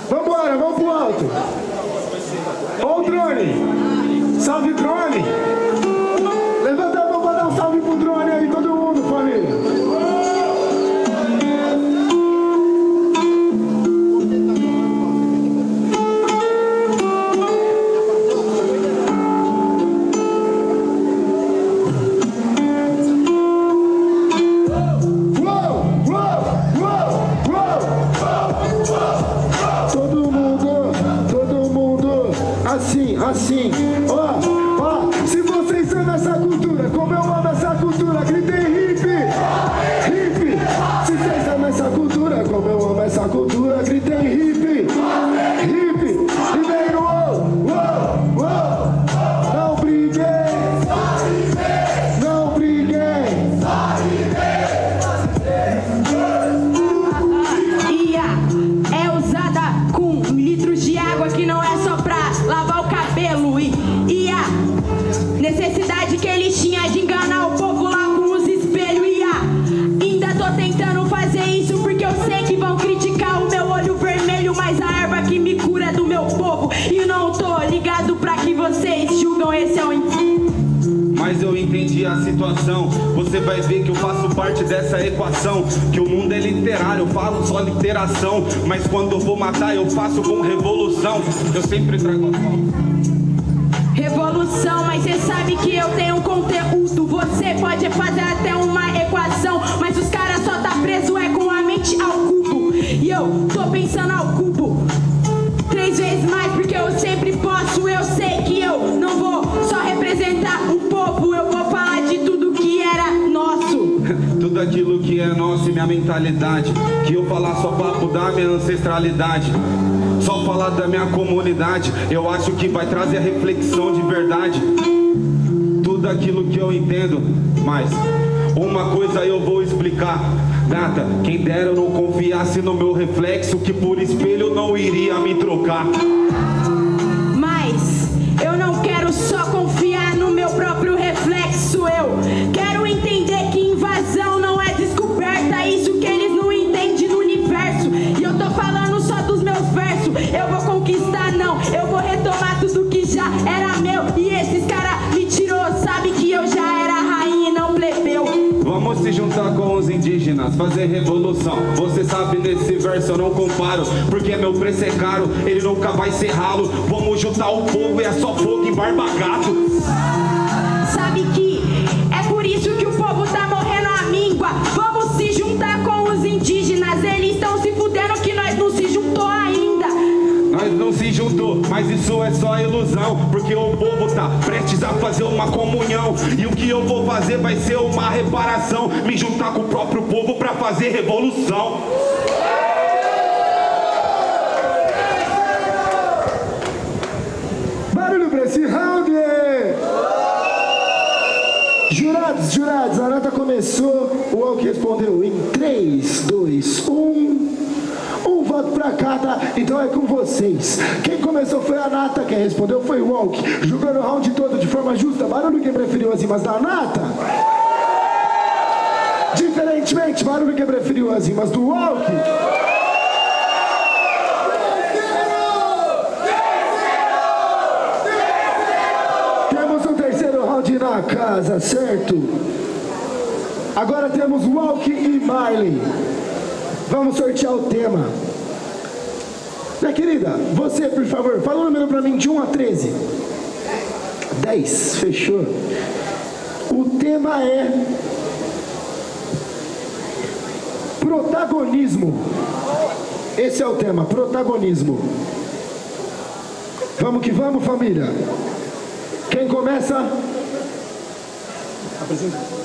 Speaker 3: Vambora, vamos pro alto. Ó o drone. Salve, drone. Levanta a mão pra dar um salve pro drone aí, todo mundo, família.
Speaker 5: entende a situação, você vai ver que eu faço parte dessa equação. Que o mundo é literário, eu falo só literação, mas quando eu vou matar eu faço com revolução. Eu sempre trago a pauta.
Speaker 4: Revolução, mas cê sabe que eu tenho conteúdo. Você pode fazer até uma equação, mas os caras só tá preso é com a mente ao cubo. E eu tô pensando ao cubo 3 vezes mais, porque eu sempre posso. Eu sei que eu não vou só representar o povo, eu vou falar de tudo que era nosso.
Speaker 5: Tudo aquilo que é nosso e minha mentalidade. Que eu falar só papo da minha ancestralidade, só falar da minha comunidade, eu acho que vai trazer a reflexão de verdade. Tudo aquilo que eu entendo, mas uma coisa eu vou explicar. Nada, quem dera eu não confiasse no meu reflexo, que por espelho não iria me trocar.
Speaker 4: Mas eu não quero só confiar no meu próprio reflexo. Eu quero entender que invasão não é descoberta. Isso que eles não entendem no universo. E eu tô falando só dos meus versos. Eu vou conquistar não, eu vou retomar tudo que já era meu. E esses caras me tirou, sabe que eu já era rainha e não plebeu.
Speaker 5: Vamos se juntar com os indígenas, fazer revolução. Você sabe, nesse verso eu não comparo, porque meu preço é caro, ele nunca vai ser ralo. Vamos juntar o povo e é só fogo em barbagato.
Speaker 4: Sabe que é por isso que o povo tá morrendo à míngua. Vamos se juntar com os indígenas, eles estão se fudendo que nós não se juntou ainda.
Speaker 5: Nós não se juntou, mas isso é só ilusão, porque o povo tá prestes a fazer uma comunhão. E o que eu vou fazer vai ser uma reparação, me juntar com o próprio povo pra fazer revolução.
Speaker 3: Barulho pra esse round! Jurados, a nota começou, o Walk respondeu em 3, 2, 1. Um voto pra cada, então é com vocês. Quem começou foi a Nata, quem respondeu foi o Walk. Jogando o round todo de forma justa. Barulho quem preferiu as rimas da Nata. Diferentemente, barulho quem preferiu as rimas do Walk. Temos um terceiro round na casa, certo? Agora temos Walk e Marley. Vamos sortear o tema. Minha querida, você, por favor, fala o número pra mim de 1 a 13. 10, fechou. O tema é protagonismo. Esse é o tema, protagonismo. Vamos que vamos, família. Quem começa?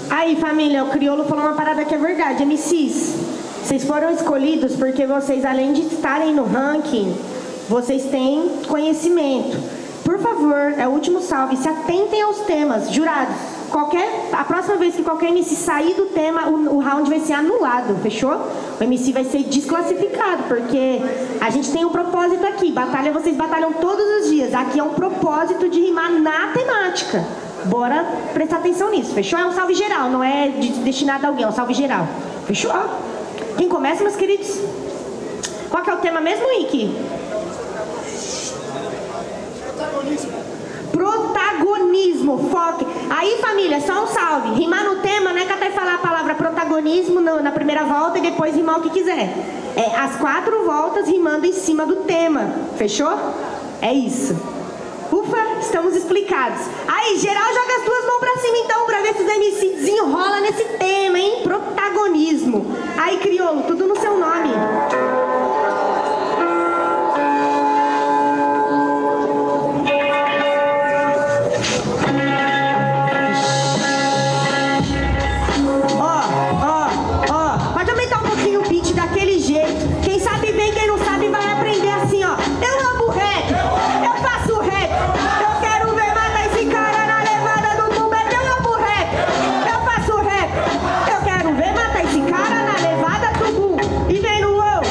Speaker 7: Aí, família, o Criolo falou uma parada que é verdade. MCs, vocês foram escolhidos porque vocês, além de estarem no ranking, vocês têm conhecimento. Por favor, é o último salve, se atentem aos temas. Jurados, a próxima vez que qualquer MC sair do tema, o round vai ser anulado, fechou? O MC vai ser desclassificado, porque a gente tem um propósito aqui. Batalha, vocês batalham todos os dias. Aqui é um propósito de rimar na temática. Bora prestar atenção nisso, fechou? É um salve geral, não é destinado a alguém, é um salve geral. Fechou? Quem começa, meus queridos? Qual que é o tema mesmo, Ike? Protagonismo, foque. Aí, família, só um salve. Rimar no tema não é catar e falar a palavra protagonismo na primeira volta e depois rimar o que quiser. É as 4 voltas rimando em cima do tema. Fechou? É isso. Ufa, estamos explicados. Aí, geral, joga as 2 mãos pra cima então, pra ver se os MC desenrola nesse tema, hein? Protagonismo. Aí, Criolo, tudo no seu nome. Ó, pode aumentar um pouquinho o beat daquele jeito. Quem sabe bem, quem não sabe vai aprender assim, ó. Eu amo rap, eu faço rap. Eu quero ver matar esse cara na levada do Tumbet. Eu amo rap, eu faço rap. Eu quero ver matar esse cara na levada do Boom. E vem no wow,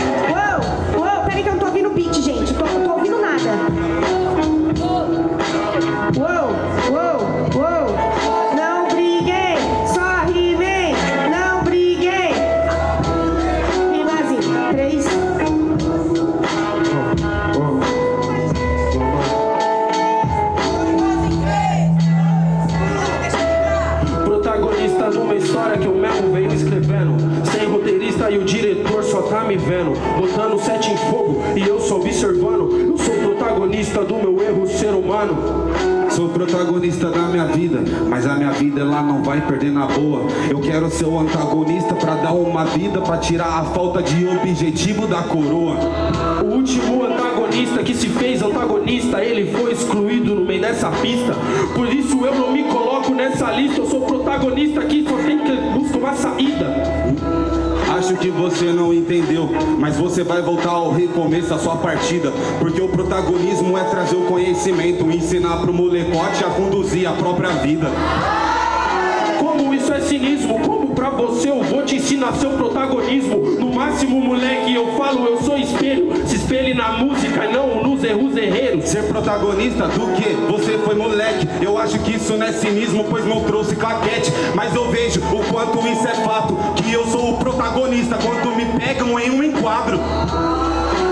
Speaker 6: história que eu mesmo venho escrevendo. Sem roteirista e o diretor só tá me vendo. Botando o set em fogo e eu só observando. Eu sou protagonista do meu erro, ser humano.
Speaker 5: Sou protagonista da minha vida, mas a minha vida ela não vai perder na boa. Eu quero ser o antagonista pra dar uma vida, pra tirar a falta de objetivo da coroa.
Speaker 6: O último antagonista que se fez antagonista, ele foi excluído no meio dessa pista. Por isso eu não me coloco nessa lista. Eu sou protagonista que só tem que buscar uma saída.
Speaker 5: Acho que você não entendeu, mas você vai voltar ao recomeço a sua partida. Porque o protagonismo é trazer o conhecimento, ensinar pro molecote a conduzir a própria vida.
Speaker 6: Como isso é cinismo, como pra você eu vou te ensinar seu protagonismo. No máximo, moleque, eu falo, eu sou espelho. Se espelhe na música, não nos erros erreiros.
Speaker 5: Ser protagonista do que? Você foi moleque. Eu acho que isso não é cinismo, pois não trouxe claquete. Mas eu vejo o quanto isso é fato, que eu sou o protagonista quando me pegam em um enquadro.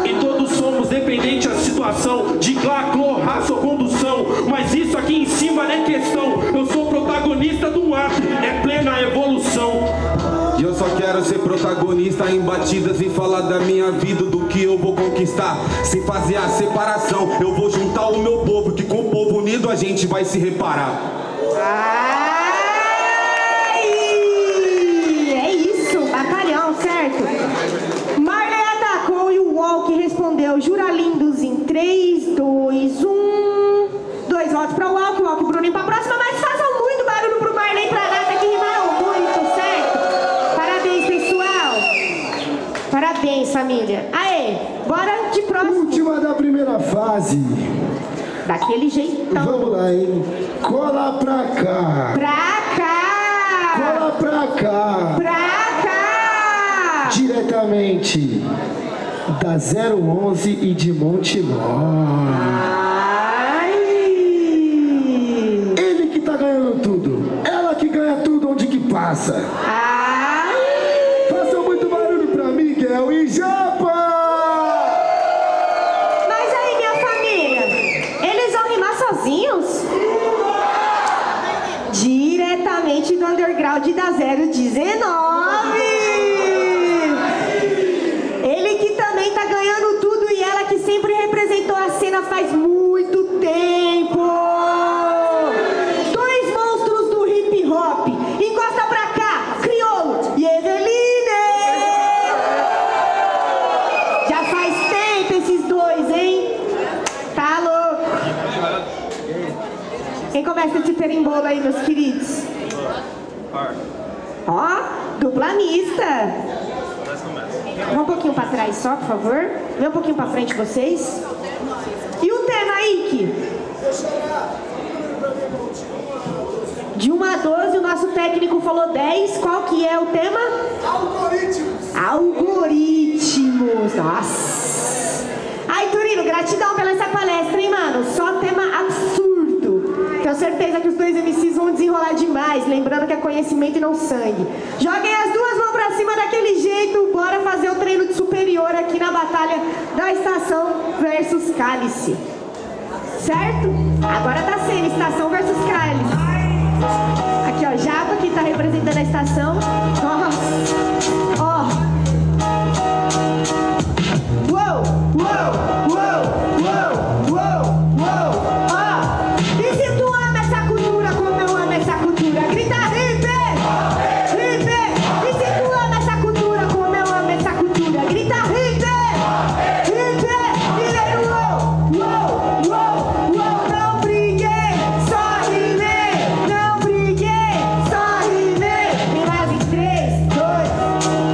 Speaker 6: E todos somos dependentes da situação, de clá, raça ou condução. Mas isso aqui em cima não é questão. Eu sou protagonista do ato, é plena evolução.
Speaker 5: E eu só quero ser protagonista em batidas e falar da minha vida, do que eu vou conquistar. Sem fazer a separação, eu vou juntar o meu povo, que com o povo unido a gente vai se reparar.
Speaker 7: Ai, é isso, batalhão, certo? Marley atacou e o Walk respondeu. Juralindos em 3, 2, 1. 2 votos para o Walk, Bruninho para a próxima, mas façam muito barulho pro Marley e pra Nata que rimaram muito, certo? Parabéns, pessoal. Parabéns, família. Aê, bora de próximo.
Speaker 3: Última da primeira fase.
Speaker 7: Daquele jeitão.
Speaker 3: Vamos lá, hein? Cola pra cá.
Speaker 7: Pra cá.
Speaker 3: Cola pra cá.
Speaker 7: Pra cá.
Speaker 3: Diretamente da 011 e de Montemor.
Speaker 7: Ai.
Speaker 3: Ele que tá ganhando tudo. Ela que ganha tudo onde que passa.
Speaker 7: Ai.
Speaker 3: Façam muito barulho pra Miguel e Japa!
Speaker 7: Mas aí, minha família, eles vão rimar sozinhos? Diretamente do underground da 019. Ele que também tá ganhando tudo e ela que sempre representou a cena faz muito tempo. Dois monstros do hip hop. Encosta pra cá, Criolo e Eveline. Já faz tempo esses dois, hein? Tá louco. Quem começa esse perimbolo aí, meus queridos? Ó, dupla mista. Vá um pouquinho pra trás só, por favor. Vem um pouquinho pra frente vocês. E o tema, Ike? De 1 a 12, o nosso técnico falou 10. Qual que é o tema? Algoritmos. Algoritmos. Nossa. Ai, Turino, gratidão pela essa palestra, hein, mano? Só tema absurdo. Tenho certeza que os dois MCs vão desenrolar demais. Lembrando que é conhecimento e não sangue. Joguem as duas mãos pra cima daquele jeito. Bora fazer o treino de superior aqui na batalha da Estação versus Cálice. Certo? Agora tá sendo Estação versus Cálice. Aqui, ó, Japa que tá representando a estação. Ó. Uou, uou, uou, uou, uou, uou. Ó. E se tu ama essa cultura como eu amo essa cultura, grita hippie! Hippie! E se tu ama essa cultura como eu amo essa cultura, grita hippie! Hippie! E daí uou, uou, uou, uou. Não briguei, só rimei. Não briguei, só rimei. Em mais em 3,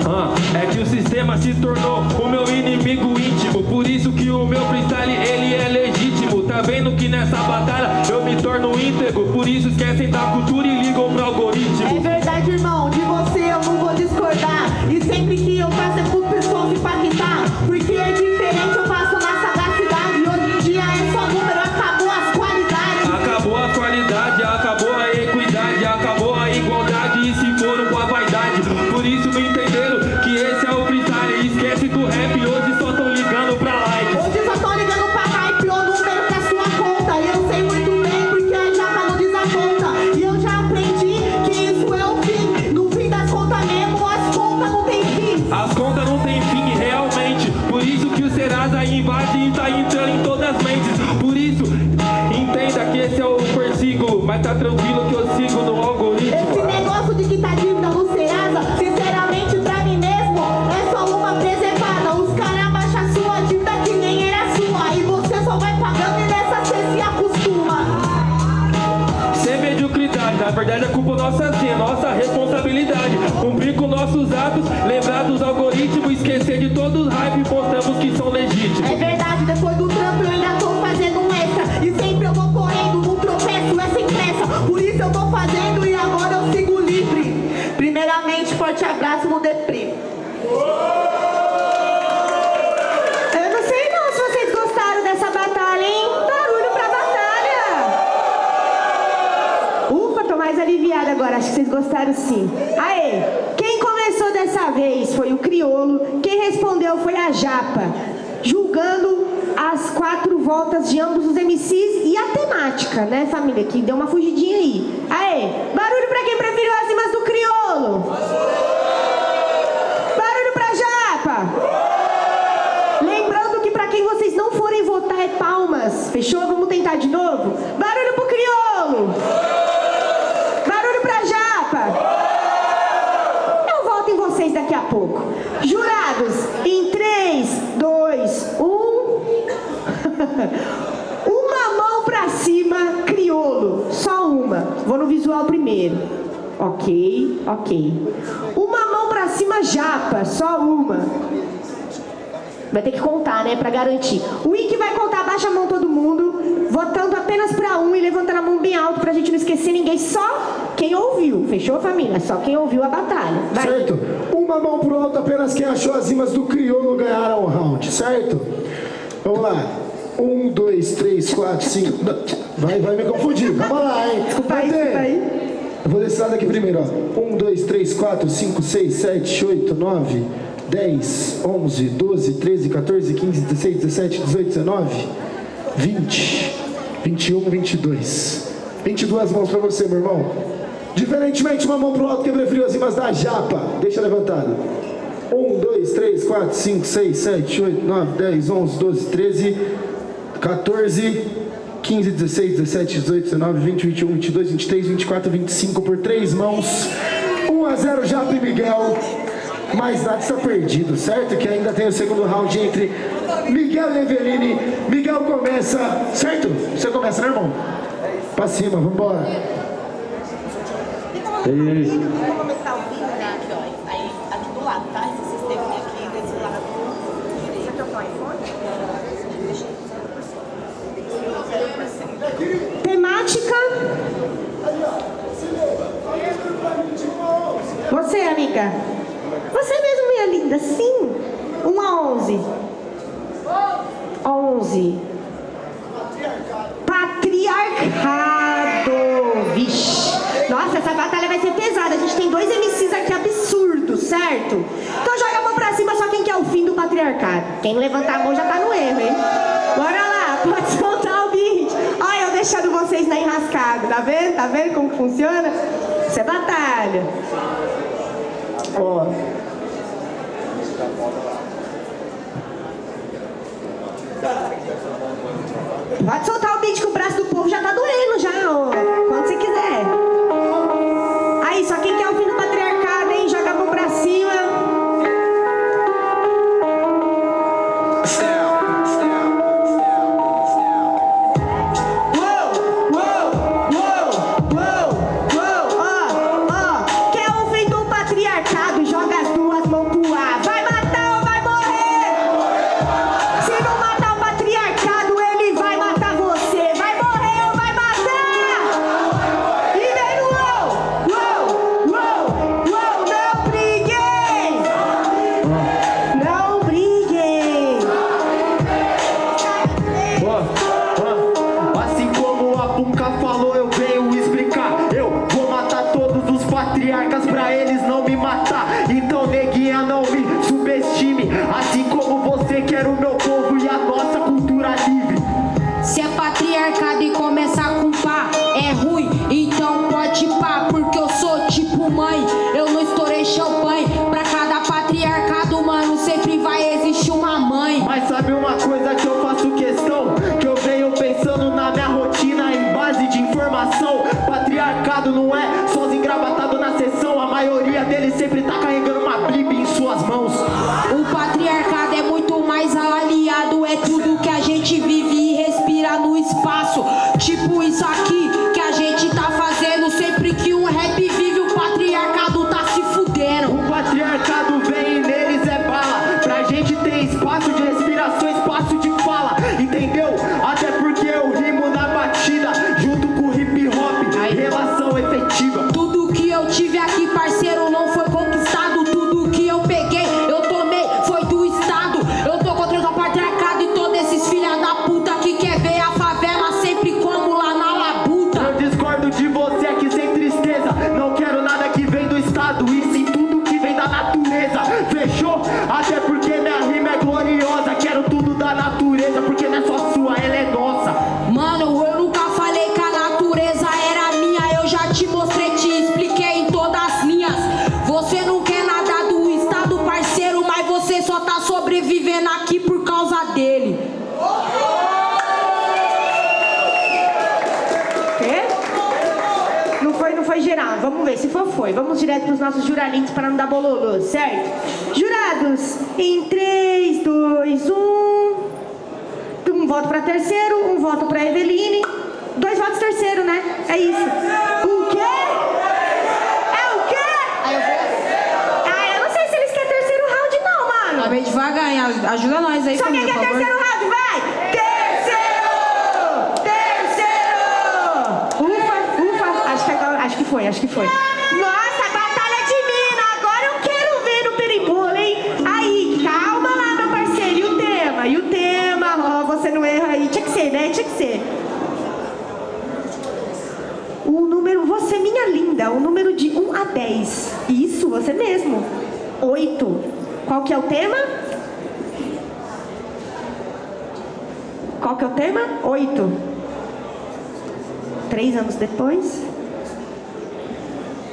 Speaker 7: 2.
Speaker 6: É que o sistema se tornou o meu inimigo íntimo. Por isso que o meu freestyle, ele é legítimo. Tá vendo que nessa batalha eu me torno íntegro. Por isso esquecem da cultura e ligam pro algoritmo.
Speaker 7: É verdade, irmão, de você eu não vou discordar. E sempre que eu faço é pro pessoal se impactar. Porque é diferente, eu faço na sagacidade. Hoje em dia é só número, acabou as qualidades.
Speaker 6: Acabou a qualidade, acabou a equidade, acabou a igualdade e se foram com a vaidade. Por isso não entenderam que esse é o freestyle. Esquece do rap, hoje só tão ligando pra like.
Speaker 7: Hoje só tô ligando pra hype, o número que é sua conta. E eu sei muito bem porque a Japa não desaponta. E eu já aprendi que isso é o
Speaker 6: estilo que eu sigo no algoritmo.
Speaker 7: Esse negócio de que tá dívida no Serasa, sinceramente pra mim mesmo, é só uma preservada. Os caras baixam a sua dívida que nem era sua, e você só vai pagando e nessa cê se acostuma.
Speaker 6: Sem mediocridade, na verdade a culpa nossa sim, é nossa responsabilidade. Cumprir com nossos atos, lembrar dos algoritmos, esquecer de todos os hype e mostramos que são legítimos.
Speaker 7: É verdade, depois do trampo eu ainda tô fazendo um extra, e sempre eu vou correndo, não tropeço, é sem pressa. Por isso eu vou fazendo e agora eu sigo livre. Primeiramente, forte abraço no Deprê. Eu não sei não se vocês gostaram dessa batalha, hein? Barulho pra batalha! Ufa, tô mais aliviada agora, acho que vocês gostaram sim. Aê! Quem começou dessa vez foi o Criolo, quem respondeu foi a Japa, julgando as 4 voltas de ambos os MCs e a temática, né, família? Que deu uma fugidinha aí. Aê! Barulho pra quem preferiu as rimas do Criolo! Barulho pra Japa! Lembrando que pra quem vocês não forem votar é palmas. Fechou? Vamos tentar de novo? Barulho pro Criolo! Barulho pra Japa! Eu volto em vocês daqui a pouco. Jurados, em 3, 2, 1... Uma mão pra cima, Criolo. Só uma. Vou no visual primeiro. Ok, ok. Uma mão pra cima, Japa. Só uma. Vai ter que contar, né? Pra garantir. O Ike vai contar, baixa a mão todo mundo, votando apenas pra um e levantando a mão bem alto pra gente não esquecer ninguém. Só quem ouviu. Fechou, família? Só quem ouviu a batalha. Vai.
Speaker 3: Certo? Uma mão pro alto, apenas quem achou as rimas do Criolo ganharam o round, certo? Vamos lá. 1, 2, 3, 4, 5. Vai me confundir. Vamos lá, hein?
Speaker 7: Desculpa aí.
Speaker 3: Eu vou desse lado aqui primeiro, ó. 1, 2, 3, 4, 5, 6, 7, 8, 9, 10, 11, 12, 13, 14, 15, 16, 17, 18, 19, 20, 21, 22. 22 mãos pra você, meu irmão. Diferentemente, uma mão pro alto, quem preferiu as rimas da Japa. Deixa levantado. 1, 2, 3, 4, 5, 6, 7, 8, 9, 10, 11, 12, 13, 14, 15, 16, 17, 18, 19, 20, 21, 22, 23, 24, 25 por 3 mãos. 1-0 Japa e Miguel. Mais nada está perdido, certo? Que ainda tem o segundo round entre Miguel e Eveline. Miguel começa, certo? Você começa, né, irmão? Pra cima, vambora.
Speaker 8: Vamos começar o vídeo, né? Aqui, ó. Aí, aqui do lado, tá? Esse sistema aqui, desse lado. Você quer o iPhone?
Speaker 7: Temática. Você, amiga. Você mesmo, minha linda. Sim. 1 a 11. 11. Patriarcado. Vixe. Nossa, essa batalha vai ser pesada. A gente tem 2 MCs aqui absurdos, certo? Então joga a mão pra cima só quem quer o fim do patriarcado. Quem não levantar a mão já tá no erro, hein? Bora lá, pode soltar o beat. Olha, eu deixando vocês na enrascada. Tá vendo? Tá vendo como que funciona? Isso é batalha. Ó. Pode soltar o beat que o braço do povo já tá doendo já, ó. Quando você quiser. Aí, só quem quer o fim do patriarcado, hein? Joga a mão pra cima. Quer o fim do patriarcado? Joga as 2 mãos pro ar. Vai matar ou vai morrer? Se não matar o patriarcado, ele vai matar você. Vai morrer ou vai matar?
Speaker 5: ligado, não é? Sozinho engravatado na sessão, a maioria deles sempre tá carregando uma Bíblia em suas mãos.
Speaker 4: O patriarcado é muito mais aliado, é tudo que a gente vive e respira no espaço. Tipo isso aqui que a gente tá fazendo, sempre que um rap vive o patriarcado tá se fudendo.
Speaker 5: O patriarcado vem e neles é bala, pra gente ter espaço de respiração, espaço de fala, entendeu? Até porque eu rimo na batida, junto com o hip hop, relação efetiva.
Speaker 4: Tudo que eu tive aqui, parceiro, não foi conquistado. Tudo que eu peguei, eu tomei, foi do Estado. Eu tô contra o patriarcado e todos esses filha da puta que quer ver a favela sempre como lá na labuta.
Speaker 5: Eu discordo de você aqui sem tristeza, não quero nada que vem do Estado, e sim tudo que vem da natureza, fechou? Até porque minha rima é gloriosa, quero tudo da natureza, porque não é só sua, ela é nossa.
Speaker 4: Mano, eu nunca falei que a natureza era minha, eu já te mostrei, te expliquei em todas as linhas. Você não quer nada do Estado, parceiro, mas você só tá sobrevivendo aqui por causa dele.
Speaker 7: Quê? Não foi geral. Vamos ver se foi. Vamos direto pros nossos juralinhos para não dar bololô, certo? Jurados, em 3, 2, 1. Um voto para terceiro, um voto para Eveline. 2 votos terceiro, né? É isso. O quê? É o quê? Ah, eu não sei se eles querem terceiro round não, mano.
Speaker 4: Tá bem devagar, hein? Ajuda nós aí,
Speaker 7: Só quem
Speaker 4: família,
Speaker 7: quer
Speaker 4: por favor.
Speaker 7: terceiro round, vai! Terceiro! Ufa, acho que foi. Nossa, batalha de mina, agora eu quero ver no perimbolo, hein? Aí, calma lá, meu parceiro, e o tema, ó, você não erra aí, tinha que ser, né? Tinha que ser. O número, você minha linda, o número de 1 a 10. Isso, você mesmo. 8. Qual que é o tema? Qual que é o tema? 8. 3 anos depois.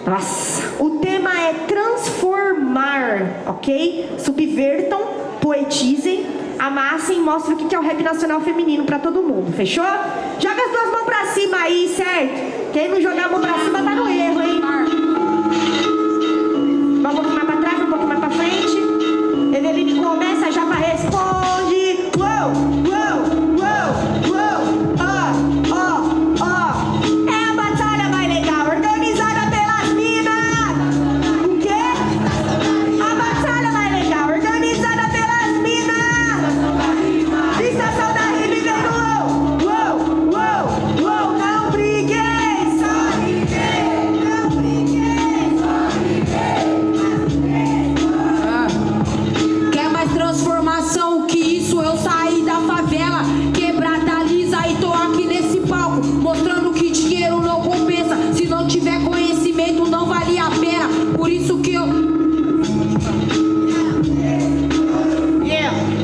Speaker 7: Nossa. O tema é transformar, ok? Subvertam, poetizem, amassem, mostrem o que é o rap nacional feminino pra todo mundo, fechou? Joga as 2 mãos pra cima aí, certo? Quem não jogar a mão pra cima tá no erro, hein? Vamos um pouquinho mais pra trás, um pouquinho mais pra frente. Eveline começa, já responde. Uou, uou, uou, uou. Ó, ó, ó. É a batalha mais legal, organizada pelas minas. O quê? A batalha mais legal, organizada pelas minas. Estação da rima e vem no uou, uou, uou. Não briguei, só briguei. Não briguei, só briguei.
Speaker 4: Quer mais transformação que isso? Eu saí da favela, quebrada lisa e tô aqui nesse palco, mostrando que dinheiro não compensa. Se não tiver conhecimento não vale a pena. Por isso que eu...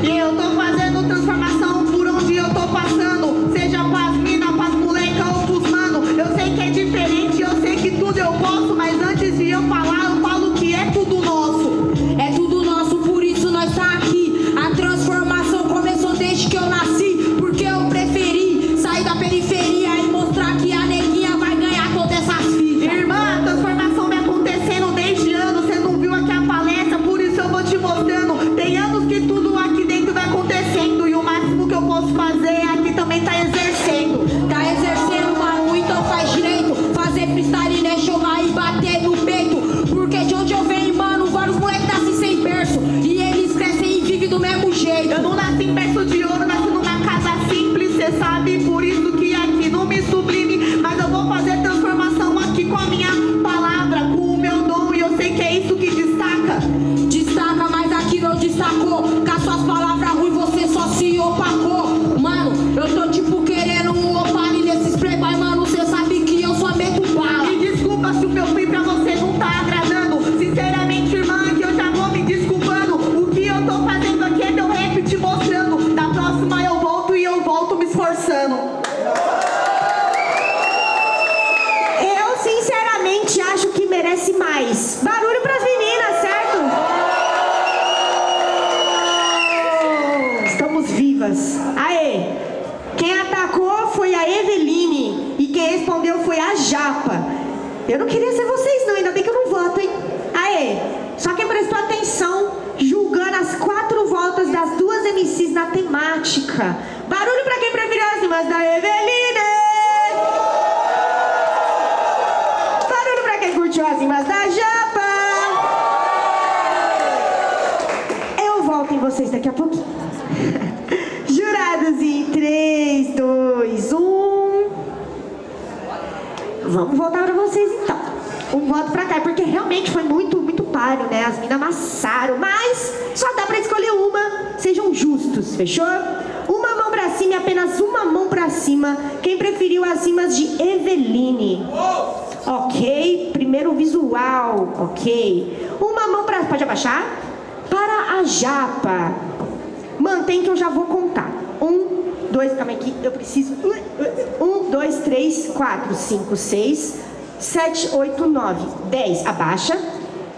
Speaker 7: E eu tô fazendo transformação por onde eu tô passando. Seja pras minas, pras moleca ou pros mano. Eu sei que é diferente, eu sei que tudo eu posso. Mas antes de eu falar, eu falo que é tudo nosso.
Speaker 4: É tudo nosso, por isso nós tá aqui. A transformação começou desde que eu nasci, porque eu preferi sair da periferia e mostrar que a neguinha vai ganhar todas essas fitas.
Speaker 7: Irmã, a transformação vem acontecendo desde anos. Você não viu aqui a palestra, por isso eu vou te mostrando. Tem anos que tudo aqui dentro vai acontecendo. E o máximo que eu posso fazer aqui também tá exercendo.
Speaker 4: Tá exercendo, mano, então faz direito. Fazer freestyle, né, jogar e bater no peito. Porque de onde eu venho, mano, vários moleques nascem sem berço. E eles crescem e vivem do mesmo jeito.
Speaker 7: Eu não nasci em berço de ouro, nasci numa casa simples, cê sabe, por isso que aqui não me sublime. Mas eu vou fazer transformação aqui com a minha palavra, com o meu dom, e eu sei que é isso que destaca.
Speaker 4: Destaca, mas aqui não destacou. Com as suas palavras ruins você só se opacou. Mano, eu tô tipo querendo um opale nesses playboy, mano, cê sabe que eu só meto bala.
Speaker 7: Me desculpa se o meu fim pra você não tá agradando. Sinceramente, irmã, que eu já vou me desculpando. O que eu tô fazendo aqui é meu rap te mostrando. Eu não queria ser vocês não, ainda bem que eu não voto, hein? Aê, só quem prestou atenção, julgando as 4 voltas das 2 MCs na temática. Barulho pra quem preferiu as rimas da Eveline. Barulho pra quem curtiu as rimas da Japa. Eu volto em vocês daqui a pouquinho. Jurados em 3, 2, 1. Vamos voltar pra vocês então. Um voto pra cá, porque realmente foi muito páreo, né? As minas amassaram, mas só dá pra escolher uma. Sejam justos, fechou? Uma mão pra cima e apenas uma mão pra cima. Quem preferiu as rimas de Eveline? Ok, primeiro visual, ok. Uma mão pra... Pode abaixar? Para a Japa. Mantém que eu já vou contar. 1, 2, calma aqui, eu preciso... 1, 2, 3, 4, 5, 6, 7, 8, 9, 10, abaixa.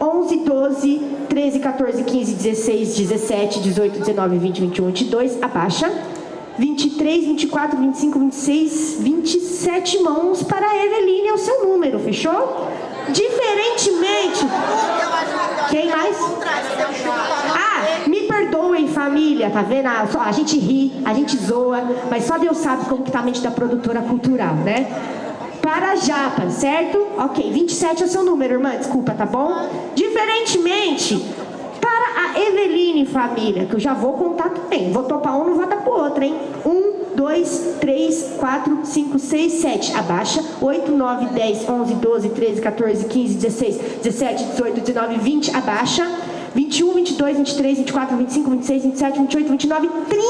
Speaker 7: 11, 12, 13, 14, 15, 16, 17, 18, 19, 20, 21, 22, abaixa. 23, 24, 25, 26, 27 mãos para a Eveline, é o seu número, fechou? Diferentemente... Quem mais? Ah, me perdoem, família, tá vendo? A gente ri, a gente zoa, mas só Deus sabe como que tá a mente da produtora cultural, né? Para a Japa, certo? Ok, 27 é o seu número, irmã, desculpa, tá bom? Diferentemente, para a Eveline, família, que eu já vou contar também. Vou topar um, não vou dar pro outro, hein? 1, 2, 3, 4, 5, 6, 7. Abaixa. 8, 9, 10, 11, 12, 13, 14, 15, 16, 17, 18, 19, 20. Abaixa. 21, 22, 23, 24, 25, 26, 27, 28, 29, 30.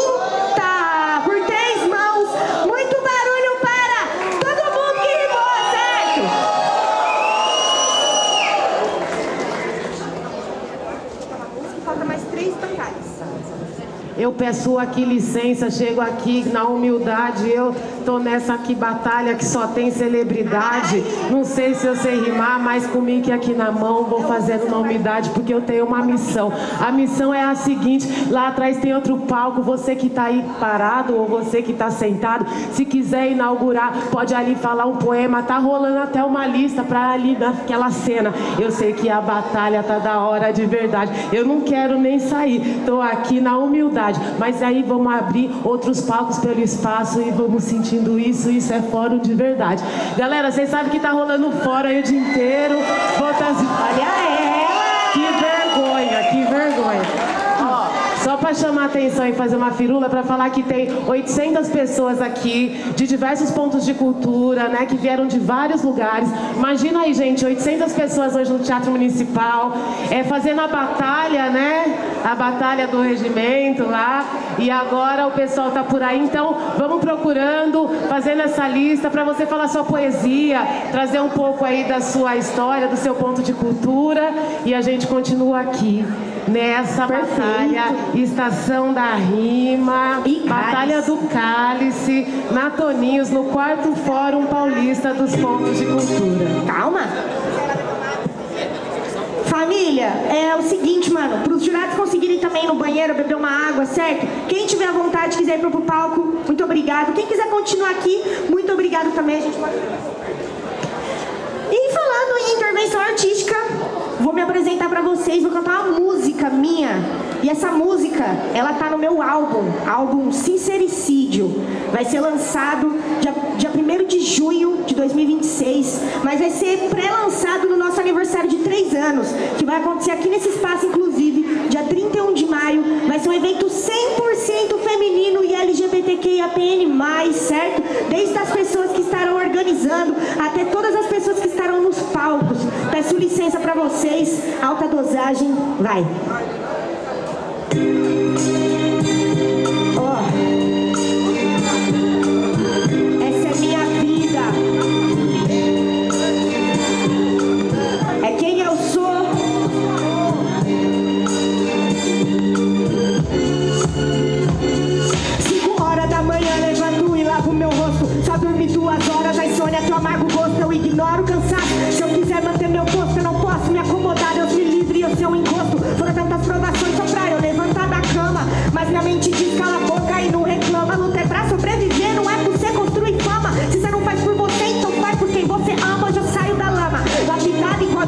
Speaker 7: Por 3 mãos. Muito barulho para todo mundo que rimou, certo? Falta mais 3 bancários.
Speaker 9: Eu peço aqui licença, chego aqui na humildade, eu tô nessa aqui batalha que só tem celebridade. Não sei se eu sei rimar, mas comigo que aqui na mão vou fazendo uma humildade, porque eu tenho uma missão. A missão é a seguinte, lá atrás tem outro palco, você que tá aí parado ou você que tá sentado, se quiser inaugurar, pode ali falar um poema, tá rolando até uma lista pra ali naquela cena. Eu sei que a batalha tá da hora de verdade, eu não quero nem sair, tô aqui na humildade. Mas aí vamos abrir outros palcos pelo espaço e vamos sentindo isso é fórum de verdade. Galera, vocês sabem que tá rolando fora aí o dia inteiro. Olha ela! Que vergonha. Ó, só para chamar a atenção e fazer uma firula, para falar que tem 800 pessoas aqui, de diversos pontos de cultura, né, que vieram de vários lugares. Imagina aí, gente, 800 pessoas hoje no Teatro Municipal, fazendo a batalha, né, a batalha do regimento lá, e agora o pessoal tá por aí. Então, vamos procurando, fazendo essa lista, para você falar sua poesia, trazer um pouco aí da sua história, do seu ponto de cultura, e a gente continua aqui. Nessa batalha, Estação da Rima, Batalha do Cálice, na Toninhos, no 4º Fórum Paulista dos Pontos de Cultura.
Speaker 7: Calma! Família, é o seguinte, mano, para os jurados conseguirem também ir no banheiro, beber uma água, certo? Quem tiver à vontade, quiser ir pro palco, muito obrigado. Quem quiser continuar aqui, muito obrigado também. A gente pode... E falando em intervenção artística, vou me apresentar pra vocês, vou cantar uma música minha. E essa música, ela tá no meu álbum Sincericídio. Vai ser lançado dia 1º de junho de 2026, mas vai ser pré-lançado no nosso aniversário de 3 anos, que vai acontecer aqui nesse espaço, inclusive, dia 31 de maio. Vai ser um evento 100% feminino e LGBTQIAPN+, certo? Desde as pessoas que estarão organizando, até todas as pessoas que estarão nos palcos. Peço licença pra vocês, alta dosagem, vai. Ó, essa é minha vida, é quem eu sou. 5 horas da manhã levanto e lavo meu rosto. Só dormi 2 horas, a insônia que eu amargo o gosto. Eu ignoro o cansaço, se eu quiser manter meu posto, eu não posso me acomodar. Deus me livre, eu sou um encosto. Foram tantas promessas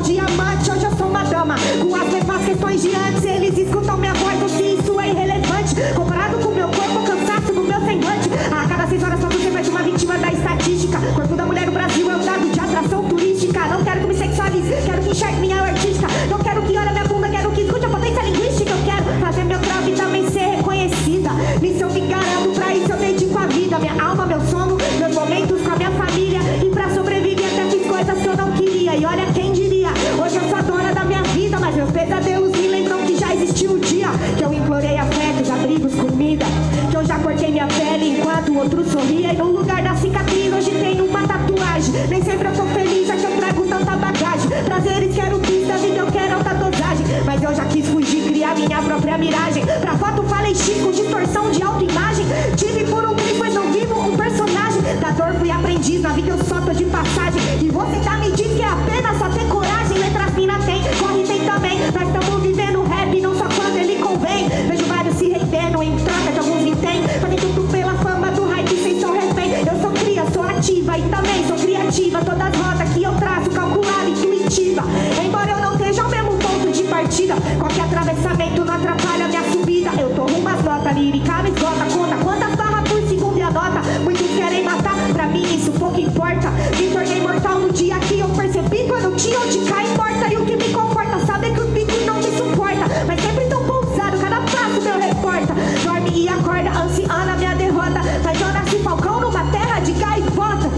Speaker 7: diamante, hoje eu sou uma dama. Com as mesmas questões de antes, eles escutam minha voz, não se isso é irrelevante. Comparado com meu corpo, cansaço no meu semblante. A cada 6 horas só você faz uma vítima da estatística. Corpo da mulher no Brasil é um dado de atração turística. Não quero que me sexualize, quero que enxergue minha artística. Não quero que olhe minha bunda, quero que escute a potência linguística. Eu quero fazer meu trabalho e também ser reconhecida. Nisso eu me garanto, pra isso eu dedico a vida. Minha alma, meu sono, meus momentos com a minha família. E pra sobreviver até fiz coisas que eu não queria. E olha quem diria, hoje eu sou a dona da minha vida. Mas meus pesadelos me lembram que já existiu o dia que eu implorei afetos, abrigos, comida. Que eu já cortei minha pele enquanto o outro sorria. E no lugar da cicatriz hoje tenho uma tatuagem. Nem sempre eu tô feliz, já que eu trago tanta bagagem. Prazeres quero quis, da vida eu quero alta dosagem. Mas eu já quis fugir, criar minha própria miragem. Pra foto falei chico, distorção de autoimagem. Tive por um crime, pois não vivo um personagem. Da dor fui aprendiz, na vida eu só tô de passagem. E você tá me diz que é apenas só ter coragem. Letras finas tem, corre tem também. Nós estamos vivendo rap, não só quando ele convém. Vejo vários se rendendo em troca de alguns vintém. Fazem tudo pela fama do hype sem são refém. Eu sou cria, sou ativa e também sou criativa. Todas as rotas que eu traço, calculada, intuitiva. Embora eu não esteja ao mesmo ponto de partida, qualquer atravessamento não atrapalha minha subida. Eu tô rumo às notas, lírica não esgota. Conta quantas barras por segundo e a nota. Muitos querem matar, pra mim isso pouco importa. Me tornei mortal no dia que eu percebi que eu não tinha onde cair morta. E o que me conforta, saber que o pico não me suporta. Mas sempre tão pousado, cada passo meu reporta. Dorme e acorda, anciana minha derrota. Mas eu nasci falcão numa terra de gaivota.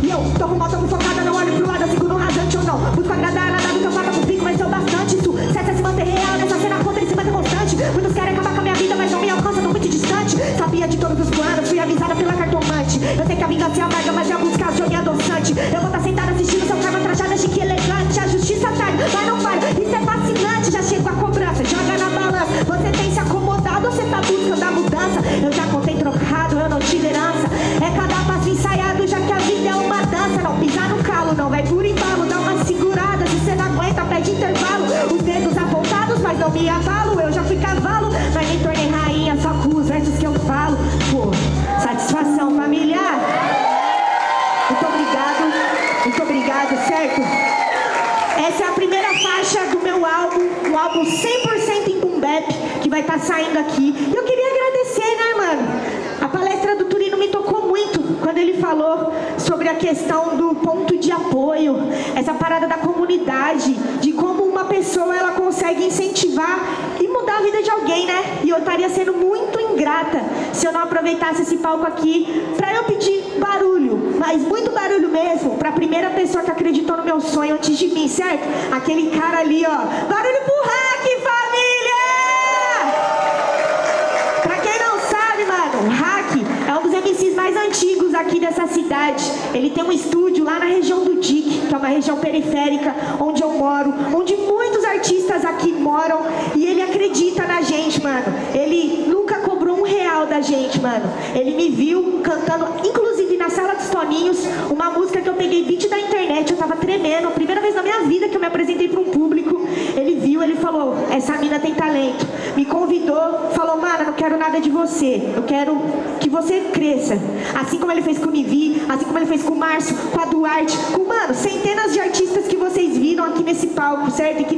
Speaker 7: E eu tô com moto focada, não olho pro lado, eu sigo no rasante ou não. Busco agradar, nada do que eu faço com pico, mas sou bastante. Isso, cessa se manter real, nessa cena contra em cima de constante. Muitos querem acabar com a minha vida, mas não me alcançam, tô muito distante. Sabia de todos os planos, fui avisada pela cartomante. Eu sei que a vingança é amarga, mas em alguns casos joguei adoçante. Eu vou estar sentada assistindo seu karma trajada, chique e elegante. A justiça tarde, mas não falha, isso é fascinante. Já chego a cobrança, joga na balança. Você tem se acomodado ou você tá buscando a mudança? Eu já contei trocado, eu não tive herança. É cada passo ensaiado, já que a vida é uma dança. Não pisar no calo, não vai por embalo. Dá uma segurada, se você não aguenta, pede intervalo. Os dedos apontados, mas não me avalo. Eu já fui cavalo, mas me tornei rainha só com os versos que eu falo. Pô, satisfação familiar. Muito obrigado, certo? Essa é a primeira faixa do meu álbum, um álbum 100% em boom bap, que vai estar saindo aqui. E eu queria agradecer, né, mano? A palestra do Turino me tocou muito quando ele falou sobre a questão do ponto de apoio, essa parada da comunidade, de como uma pessoa ela consegue incentivar e mudar a vida de alguém, né? E eu estaria sendo muito ingrata se eu não aproveitasse esse palco aqui para eu pedir barulho, mas muito barulho mesmo, para a primeira pessoa que acreditou no meu sonho antes de mim, certo? Aquele cara ali, ó. Barulho pro Hack, família! Pra quem não sabe, mano, o Hack é um dos MCs mais antigos aqui dessa cidade. Ele tem um estúdio lá na região do DIC, que é uma região periférica onde eu moro, onde muitos artistas aqui moram, e ele acredita na gente, mano. Ele nunca cobrou R$1 da gente, mano. Ele me viu cantando, inclusive na Sala dos Toninhos, uma música que eu peguei beat da internet, eu tava tremendo, a primeira vez na minha vida que eu me apresentei para um público. Ele viu, ele falou, essa mina tem talento. Me convidou, falou, mano, eu não quero nada de você, eu quero que você cresça. Assim como ele fez com o Nivi, assim como ele fez com o Márcio, com a Duarte, com, mano, centenas de artistas que vocês viram aqui nesse palco, certo? E que